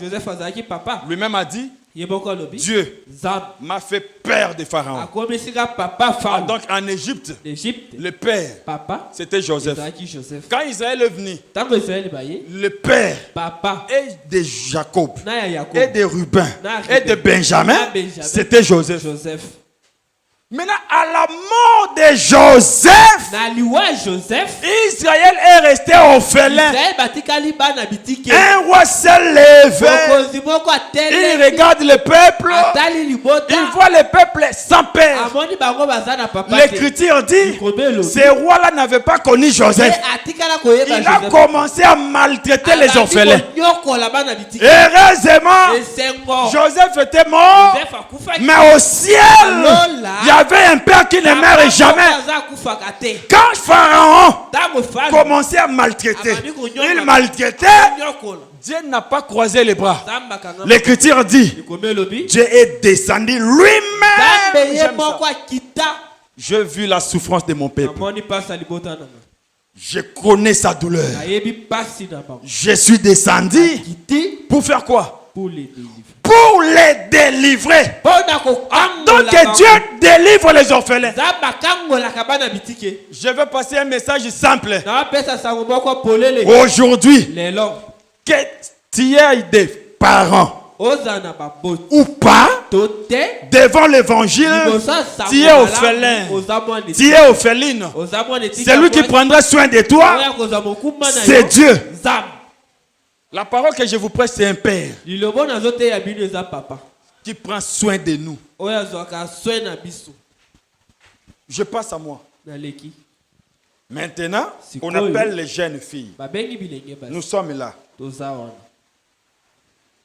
Lui-même a dit, Dieu m'a fait père de Pharaon. Ah, donc en Égypte, le père, c'était Joseph. Quand Israël est venu, le père est de Jacob, et de Ruben, et de Benjamin, c'était Joseph. Maintenant, à la mort de Joseph, Israël est resté orphelin. Un roi s'est levé. Il regarde le peuple. Il voit le peuple sans père. L'Écriture dit, ce roi-là n'avait pas connu Joseph. Il a commencé à maltraiter les orphelins. Heureusement, Joseph était mort. Mais au ciel, il y avait un père qui ne meurt jamais. Quand Pharaon commençait à maltraiter, il maltraitait. Dieu n'a pas croisé les bras. L'Écriture dit, Dieu est descendu lui-même. J'ai vu la souffrance de mon peuple. Je connais sa douleur. Je suis descendu pour faire quoi? Pour les délivrer. Donc Dieu délivre les orphelins. Je vais passer un message simple. Aujourd'hui, que tu aies des parents ou pas, devant l'évangile, tu es orphelin, tu es orpheline. Celui qui prendra soin de toi, c'est Dieu. La parole que je vous prête, c'est un père qui prend soin de nous. Je passe à moi. Maintenant, on appelle les jeunes filles. Nous sommes là.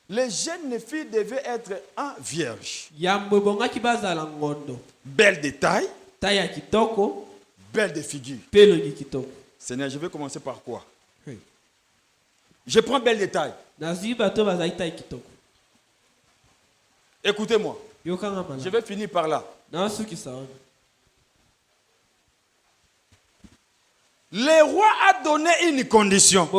Les jeunes filles devaient être un vierge. Belle de taille. Belle de figure. Seigneur, je vais commencer par quoi? Je prends belle de taille. Écoutez-moi. Je vais finir par là. Le roi a donné une condition.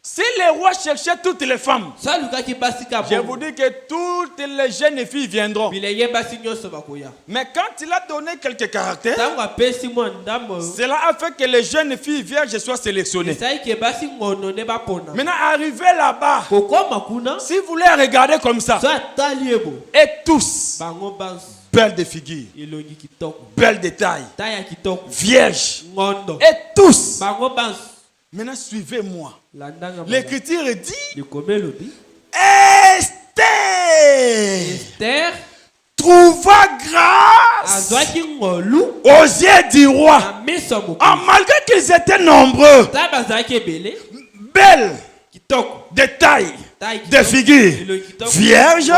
Si le roi cherchait toutes les femmes, je vous dis que toutes les jeunes filles viendront. Mais quand il a donné quelques caractères, cela a fait que les jeunes filles vierges soient sélectionnées. Maintenant, arrivé là-bas, si vous voulez regarder comme ça, et tous, belles de figure, belles de taille, vierges, et tous. Maintenant, suivez-moi. L'Écriture dit, Esther trouva grâce aux yeux du roi. Malgré qu'ils étaient nombreux, belles, de taille, de figure, vierge.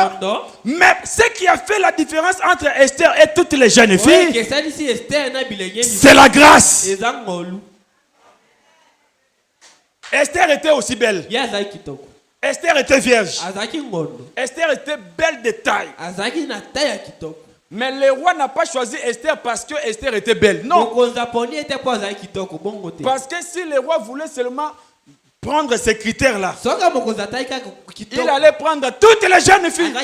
Mais ce qui a fait la différence entre Esther et toutes les jeunes filles, c'est la grâce. Esther était aussi belle. Esther était vierge. Esther était belle de taille. Mais le roi n'a pas choisi Esther parce que Esther était belle. Non. Parce que si le roi voulait seulement prendre ces critères-là, il allait prendre toutes les jeunes filles.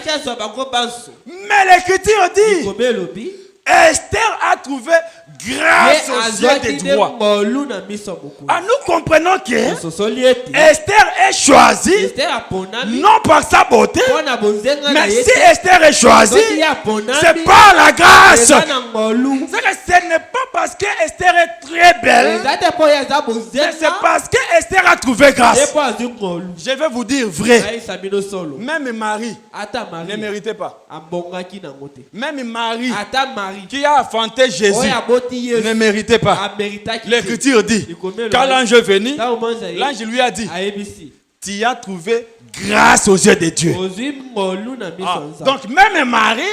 Mais l'Écriture dit, Esther a trouvé grâce aux yeux des droits. Nous comprenons que Esther est choisie non par sa beauté, mais si Esther est choisie, c'est par la grâce. Ce n'est pas parce que Esther est très belle, mais c'est parce que Esther a trouvé grâce. Je vais vous dire vrai. Même Marie ne méritait pas. Même Marie qui a enfanté Jésus ne méritait pas. L'Écriture dit, quand l'ange est venu, l'ange lui a dit, tu as trouvé grâce aux yeux de Dieu. Donc même Marie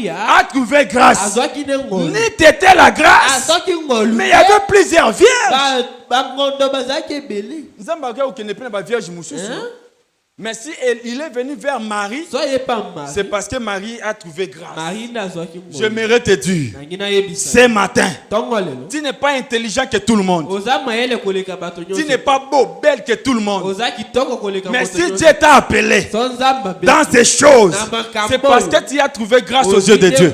a trouvé grâce. Ni t'étais la grâce, mais il y avait plusieurs vierges. Mais si il est venu vers Marie, c'est parce que Marie a trouvé grâce. J'aimerais te dire, ce matin, tu n'es pas intelligent que tout le monde. Tu n'es pas beau, belle que tout le monde. Mais si Dieu t'a appelé dans ces choses, c'est parce que tu as trouvé grâce aux yeux de Dieu.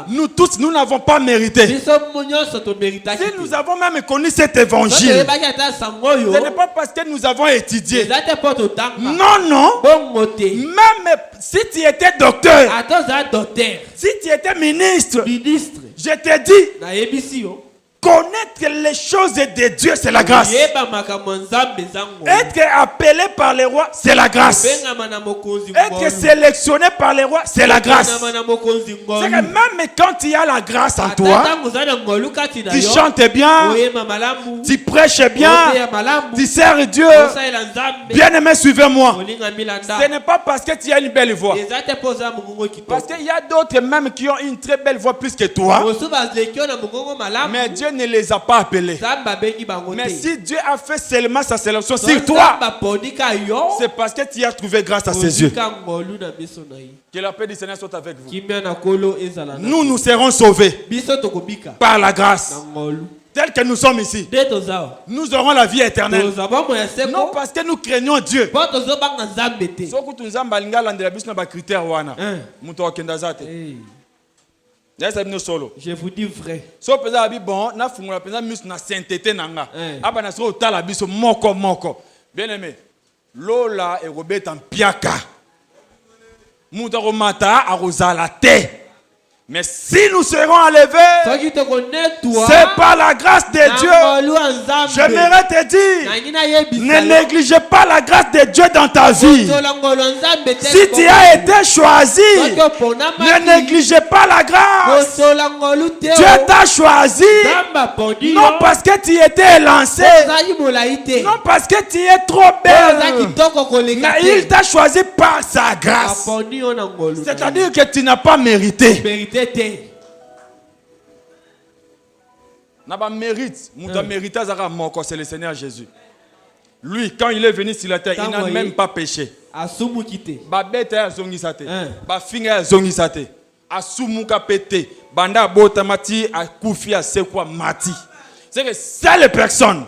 Nous tous, nous n'avons pas mérité. Si nous avons même connu cet évangile, ce n'est pas parce que nous avons étudié. Non, non. Même si tu étais docteur, si tu étais ministre, je te dis, connaître les choses de Dieu, c'est la grâce. Être appelé par les rois, c'est la grâce. Être sélectionné par les rois, c'est la grâce. C'est que même quand il y a la grâce en toi, tu chantes bien, tu prêches bien, tu sers Dieu. Bien aimé, suivez-moi. Ce n'est pas parce que tu as une belle voix. Parce qu'il y a d'autres même qui ont une très belle voix plus que toi. Mais Dieu ne les a pas appelés. Mais si Dieu a fait seulement sa sélection sur toi, c'est parce que tu as trouvé grâce à ses yeux. Que la paix du Seigneur soit avec vous. Nous serons sauvés par la grâce. Tel que nous sommes ici, nous aurons la vie éternelle. Non parce que nous craignons Dieu. Je vous dis vrai. Bien aimé, Lola et Robert en piaka. Moutaromata a rosalate. Mais si nous serons enlevés, c'est par la grâce de Dieu. J'aimerais te dire, ne négligez pas la grâce de Dieu dans ta vie. Si tu as été choisi, ne négligez pas la grâce. Dieu t'a choisi, non parce que tu étais lancé, non parce que tu es trop belle, mais il t'a choisi par sa grâce. C'est-à-dire que tu n'as pas mérité. N'a pas mérite, c'est le Seigneur Jésus. Lui, quand il est venu sur la terre, il n'a même pas péché. Babete a zongisate, bafinga a zongisate, asumuka pété, banda botamati a koufi a sekwa mati. C'est que seule personne,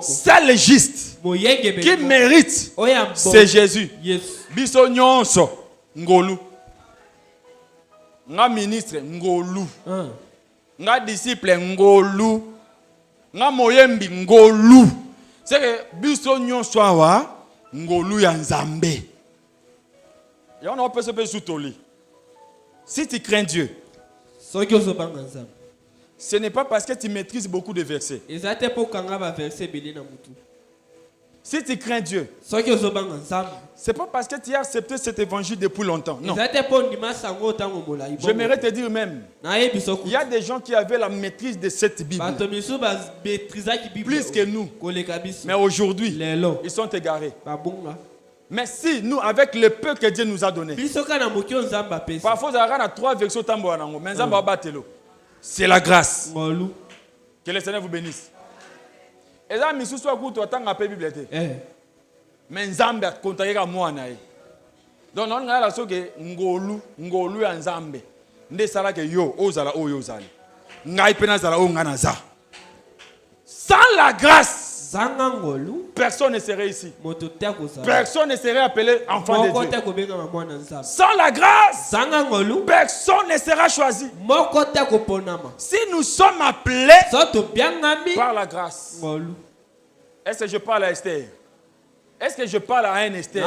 seul juste qui mérite, c'est Jésus. Biso nyonso ngolu. Nga ministre ngolu, nga disciple ngolu, nga moyembi ngolu. C'est que biso nyonso awa ngolu ya Nzambe. Et on a se soutoli. Si tu crains Dieu, ce n'est pas parce que tu maîtrises beaucoup de versets. Si tu crains Dieu, c'est pas parce que tu as accepté cet évangile depuis longtemps. Non. J'aimerais te dire même, il y a des gens qui avaient la maîtrise de cette Bible plus que nous. Mais aujourd'hui, ils sont égarés. Mais si nous, avec le peu que Dieu nous a donné, parfois, on a 3 versions, mais c'est la grâce. Que le Seigneur vous bénisse. Et là, je suis sûr que tu as la Bible. Mais Nzambe a contacté moi. Donc, on a la chose que ngolu ya Nzambe. Nde sala ke yo ozala o yo zali. Ngai pena zala o nganaza. Sans la grâce, personne ne serait ici. Personne ne serait appelé enfant de Dieu. Sans la grâce, personne ne sera choisi. Si nous sommes appelés par la grâce, est-ce que je parle à Esther? Est-ce que je parle à un Esther?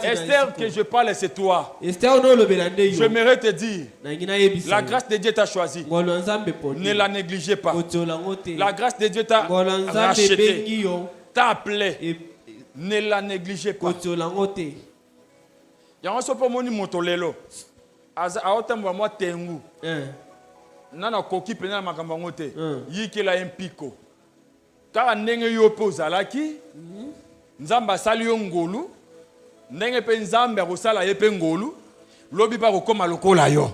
Esther que je parle, c'est toi. J'aimerais te dire, la grâce de Dieu t'a choisi. Ne la négligez pas. La grâce de Dieu t'a racheté, t'a appelé. Ne la négligez pas. Il y a un peu de motolelo. Aotambo moi tengu. Nana koki pena makambangote. Yikela impiko. Car ndenge yo pozalaki. Nzamba sali yo ngolu, ndenge pe nzambe akosala ye pe ngolu, lobi pa kokoma lokola yo.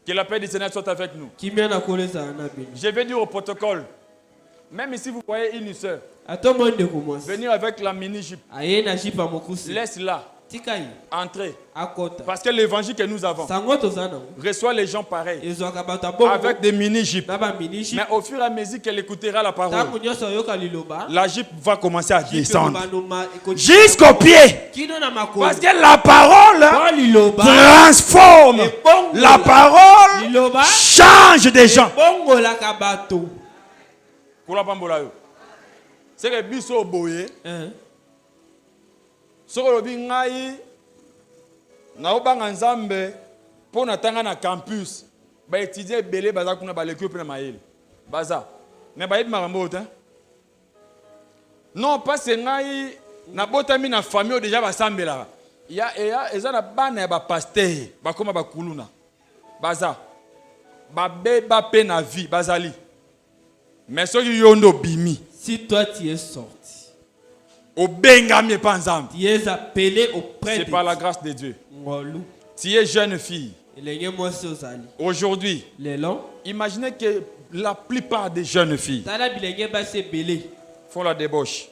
Que la paix du Seigneur soit avec nous. Je vais dire au protocole, même ici vous voyez une sœur, venir avec la mini-jupe, laisse-la entrer. Parce que l'évangile que nous avons reçoit les gens pareils, avec des mini-jupes. Mais au fur et à mesure qu'elle écoutera la parole, la jupe va commencer à descendre jusqu'au pied. Parce que la parole transforme. La parole change des gens. C'est que biso boye. soko lobi ngai na obanga nzambe pour natanga na campus ba étudier belé baza kuna ba lekio pe na mayele baza mais ba yit marambo te non pas ngai na botami na famille déjà basambela ya ezana bana ya ba pasteur ba koma ba kuluna baza ba beba pe na vie bazali mais soki yondo bimi si toi tu es sorti obengami pa nzambe tu es appelé auprès de c'est par la grâce de Dieu ngolu tu es jeune fille aujourd'hui imaginez que la plupart des jeunes filles font la débauche.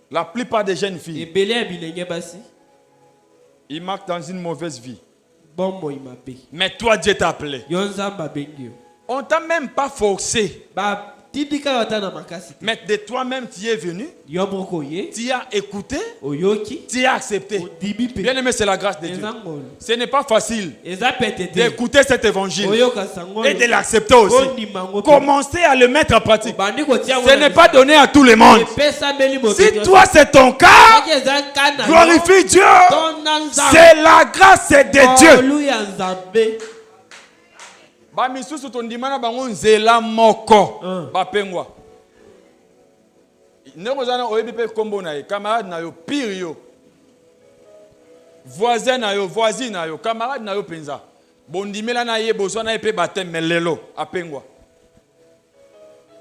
La plupart des jeunes filles ils marquent dans une mauvaise vie. Mais toi Dieu t'a appelé. On t'a même pas forcé. Mais de toi-même tu es venu. Tu as écouté. Tu as accepté. Bien aimé, c'est la grâce de Dieu. Ce n'est pas facile d'écouter cet évangile et de l'accepter aussi. Commencez à le mettre en pratique. Ce n'est pas donné à tout le monde. Si toi c'est ton cas, glorifie Dieu. C'est la grâce de Dieu. Ba misusu tondimana bango nzela moko ba pengwa ndeko zana oyebi pe kombo na ye camarade na yo pire yo voisin na yo voisine na yo camarade na yo penza bondimela na ye bozwa na ye pe bateme lelo apengwa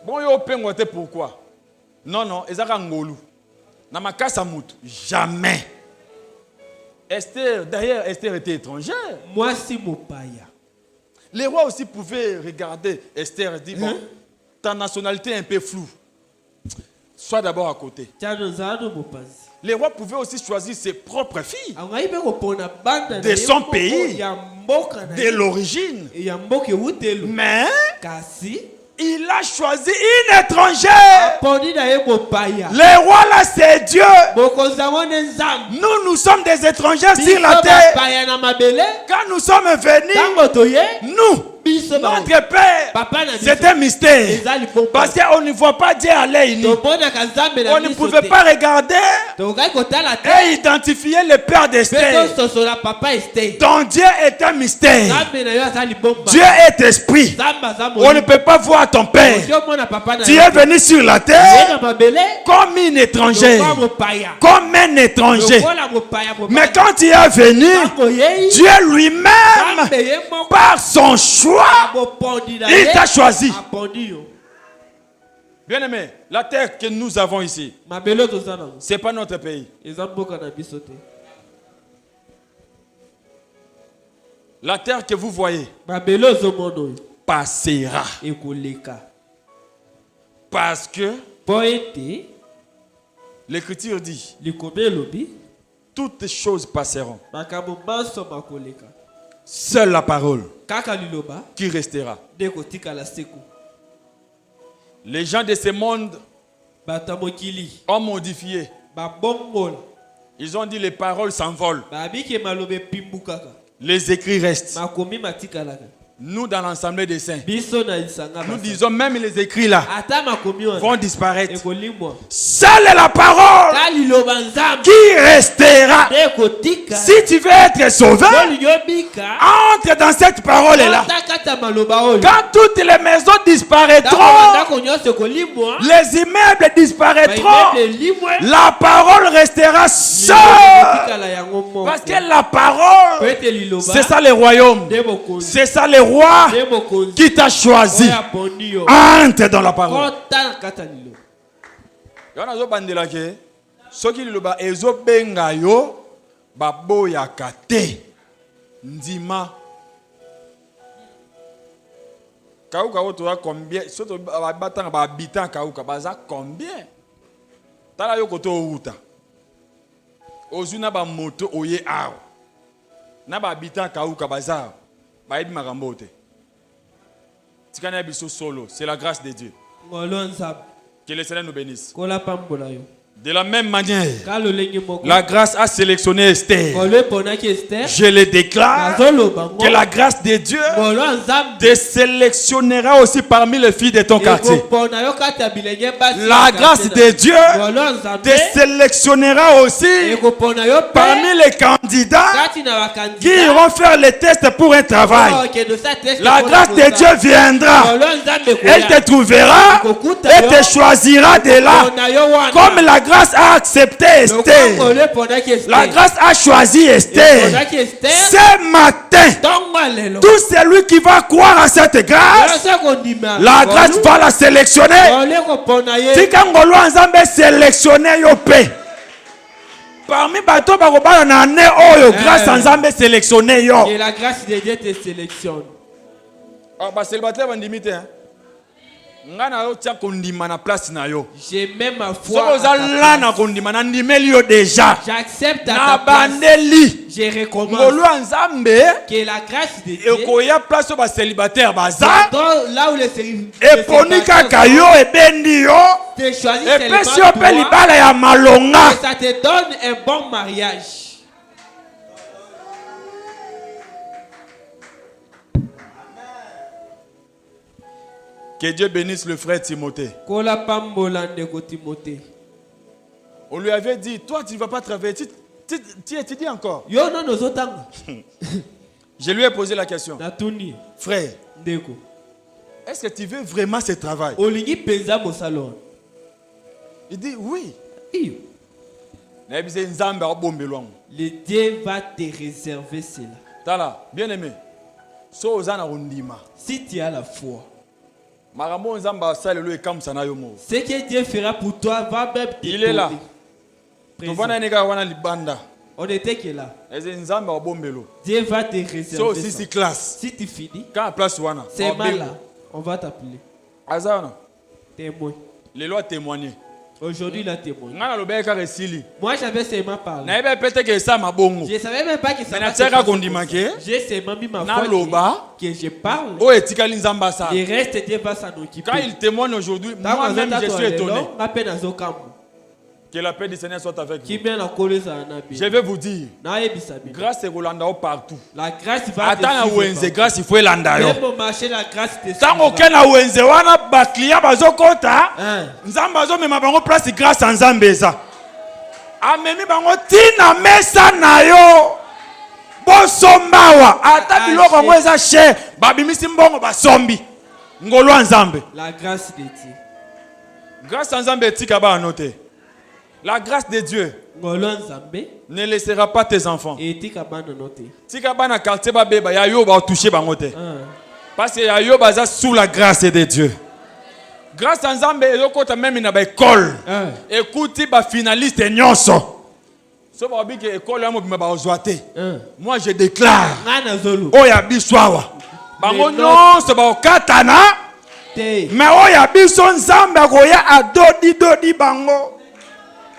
bon yo pengwa te pourquoi non ezaka ngolu na makasa mutu jamais Esther d'ailleurs Esther était étrangère moi si mon paya. Les rois aussi pouvaient regarder Esther et dire, bon, ta nationalité est un peu floue. Sois d'abord à côté. Les rois pouvaient aussi choisir ses propres filles. De son pays. De l'origine. Mais il a choisi une étrangère. Les rois là, c'est Dieu. Nous sommes des étrangers sur la terre. Quand nous sommes venus, notre Père, c'est un mystère. Parce qu'on ne voit pas Dieu à l'œil nu. On ne pouvait pas regarder et identifier le Père d'Esther. Donc Dieu est un mystère. Dieu est esprit. On ne peut pas voir ton Père. Tu es venu sur la terre comme une étrangère. Comme un étranger. Mais quand tu es venu, Dieu lui-même, par son choix, il t'a choisi. Bien aimé, la terre que nous avons ici, ce n'est pas notre pays. La terre que vous voyez passera. Parce que l'Écriture dit toutes choses passeront. Seule la parole qui restera. Les gens de ce monde ont modifié. Ils ont dit les paroles s'envolent. Les écrits restent. Nous, dans l'Assemblée des saints, nous disons même les écrits là vont disparaître. Seule est la parole qui restera. Si tu veux être sauvé, entre dans cette parole là. Quand toutes les maisons disparaîtront, les immeubles disparaîtront, la parole restera seule. Parce que la parole, c'est ça le royaume. C'est ça le roi qui t'a choisi. Entre dans la parole. Soki liloba ezo benga yo baboya kate ndima kauka oto a combien soto batanga ba habitant kauka baza combien tala yo koto outa ozuna ba moto oye awo na ba habitant kauka baza ba ebi makambo te tikana biso solo c'est la grâce de Dieu. Que le Seigneur nous bénisse. De la même manière, la grâce a sélectionné Esther. Je le déclare que la grâce de Dieu te sélectionnera aussi parmi les filles de ton quartier. La grâce de Dieu te sélectionnera aussi parmi les candidats qui iront faire les tests pour un travail. La grâce de Dieu viendra. Elle te trouvera et te choisira de là. Comme la grâce a accepté Esther. La grâce a choisi Esther. Ce matin, tout celui qui va croire à cette grâce, la grâce va la sélectionner. Si Kangolo Nzambe sélectionner yo pe. Parmi bato bakobana na année oyo grâce à Nzambe sélectionner yo. Que la grâce de Dieu te sélectionne. Ah ba célibataire bandimite hein. J'ai même ma foi. J'accepte ta place. Je recommence. Que la grâce de Dieu. Là où les célibataires te choisissent célibataire, ça te donne un bon mariage. Que Dieu bénisse le frère Timothée. On lui avait dit, toi tu ne vas pas travailler, tu étudies encore. Je lui ai posé la question. Frère, est-ce que tu veux vraiment ce travail? Il dit oui. Le Dieu va te réserver cela. Bien aimé, si tu as la foi, ce que Dieu fera pour toi va même te il est là. On était que là. Dieu va te réserver ça. Si tu finis, c'est mal là. On va t'appeler. Témoin. Les lois témoigner. Aujourd'hui, il a témoigné. Moi, j'avais seulement parlé. Je ne savais même pas que ça va se faire. J'ai seulement mis ma foi que je parle. Le reste, Dieu va s'en occuper. Quand il témoigne aujourd'hui, moi-même, je suis étonné. Que la paix du Seigneur soit avec vous. Je vais vous dire, grâce est Rolanda partout. La grâce va attends te grâce il faut Rolanda yo. Même au marché, la grâce te tant aucun na wenze wana ba client bazokota. Nzambe azomema bango place grâce à Nzambe eza. Amemi bango tina mesa na yo. Bosombawa ata biloko ngo eza cher babimisi mbongo basombi. Ngolwa Nzambe. La grâce de Dieu. Grâce à Nzambe tika ba anoté. La grâce de Dieu ne laissera pas tes enfants. Tika bana quartier ba beba ya yo ba toucher bango te. Parce que ya yo baza sous la grâce de Dieu. Grâce à Nzambe elokota même na ba école. Écoute ba finaliste nyonso. So ba bi ke école amo bima ba ozwate. Moi je déclare. Oya biswawa. Bango nyonso ba okatana. Mais oya biso Nzambe akoya adodi bango.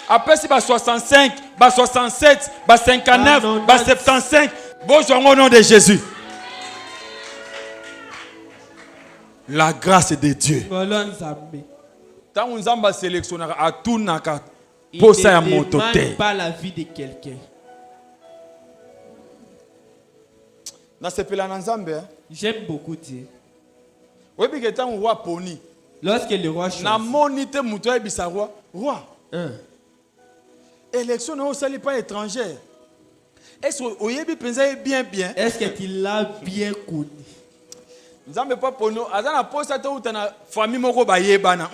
Après si 65, 67, 59, 75, bonjour au nom de Jésus. La grâce de Dieu. Tant on Nzamba sélectionnera à tout naka pour ça à monter. Pas la vie de quelqu'un. J'aime beaucoup Dieu. Oui, mais quand on roi poni. Lorsque le roi choisit. Na monite mutoy bisaroi roi. Élection ne s'allie pas étrangère. Est-ce que bien bien? Est-ce que tu l'as bien connu? Nzambe pas pono azana posta to utana famille moko ba yebana.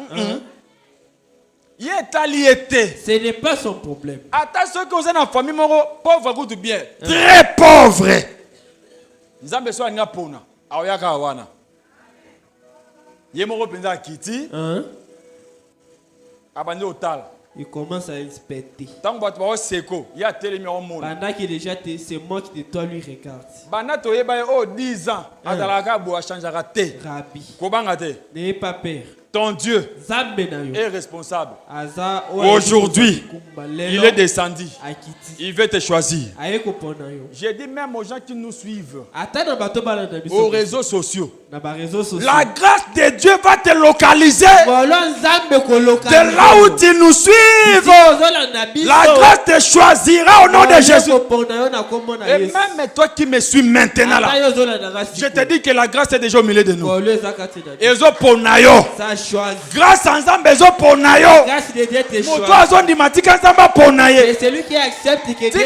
Ce n'est pas son problème. Attends ceux qui ont une famille moko pauvre goût bien. Très pauvre. Nzambe so anga pona. Aoyaka awana. Yemoko penza kiti. Abandi otal. Il commence à inspecter. Pendant que déjà c'est moi qui de toi lui regarde. 10 ans. Rabbi, n'ayez pas peur. Ton Dieu est responsable. Aujourd'hui, il est descendu. Il veut te choisir. J'ai dit même aux gens qui nous suivent, aux réseaux sociaux, la grâce de Dieu va te localiser. De là où tu nous suives, la grâce te choisira au nom de Jésus. Et même toi qui me suis maintenant là, je te dis que la grâce est déjà au milieu de nous. Grâce ensemble, c'est celui qui accepte que Dieu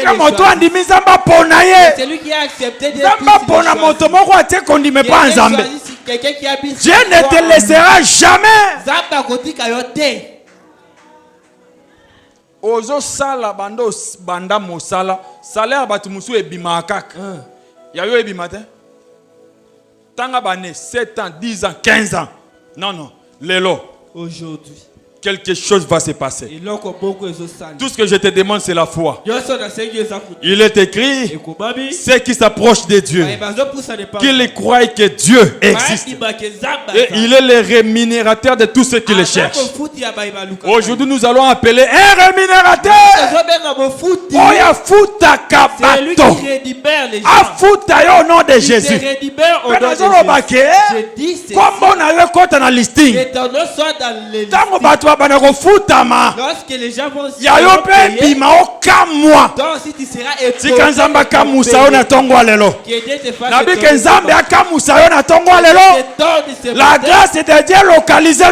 Dieu ne te laissera jamais. Ozo sala banda mosala salaire batu musu ebima kaka. Ya yo ebima te. Tanga bane 7 ans, 10 ans, 15 ans. Non. Lélo. Aujourd'hui. Quelque chose va se passer. Tout ce que je te demande, c'est la foi. Il est écrit, ceux qui s'approchent de Dieu, qu'ils croient que Dieu existe. Et il est le rémunérateur de tous ceux qui le cherchent. Aujourd'hui, nous allons appeler un rémunérateur. Oya futa kabato. Afuta yo au nom de Jésus. Lorsque les gens vont se la grâce de Dieu localisée.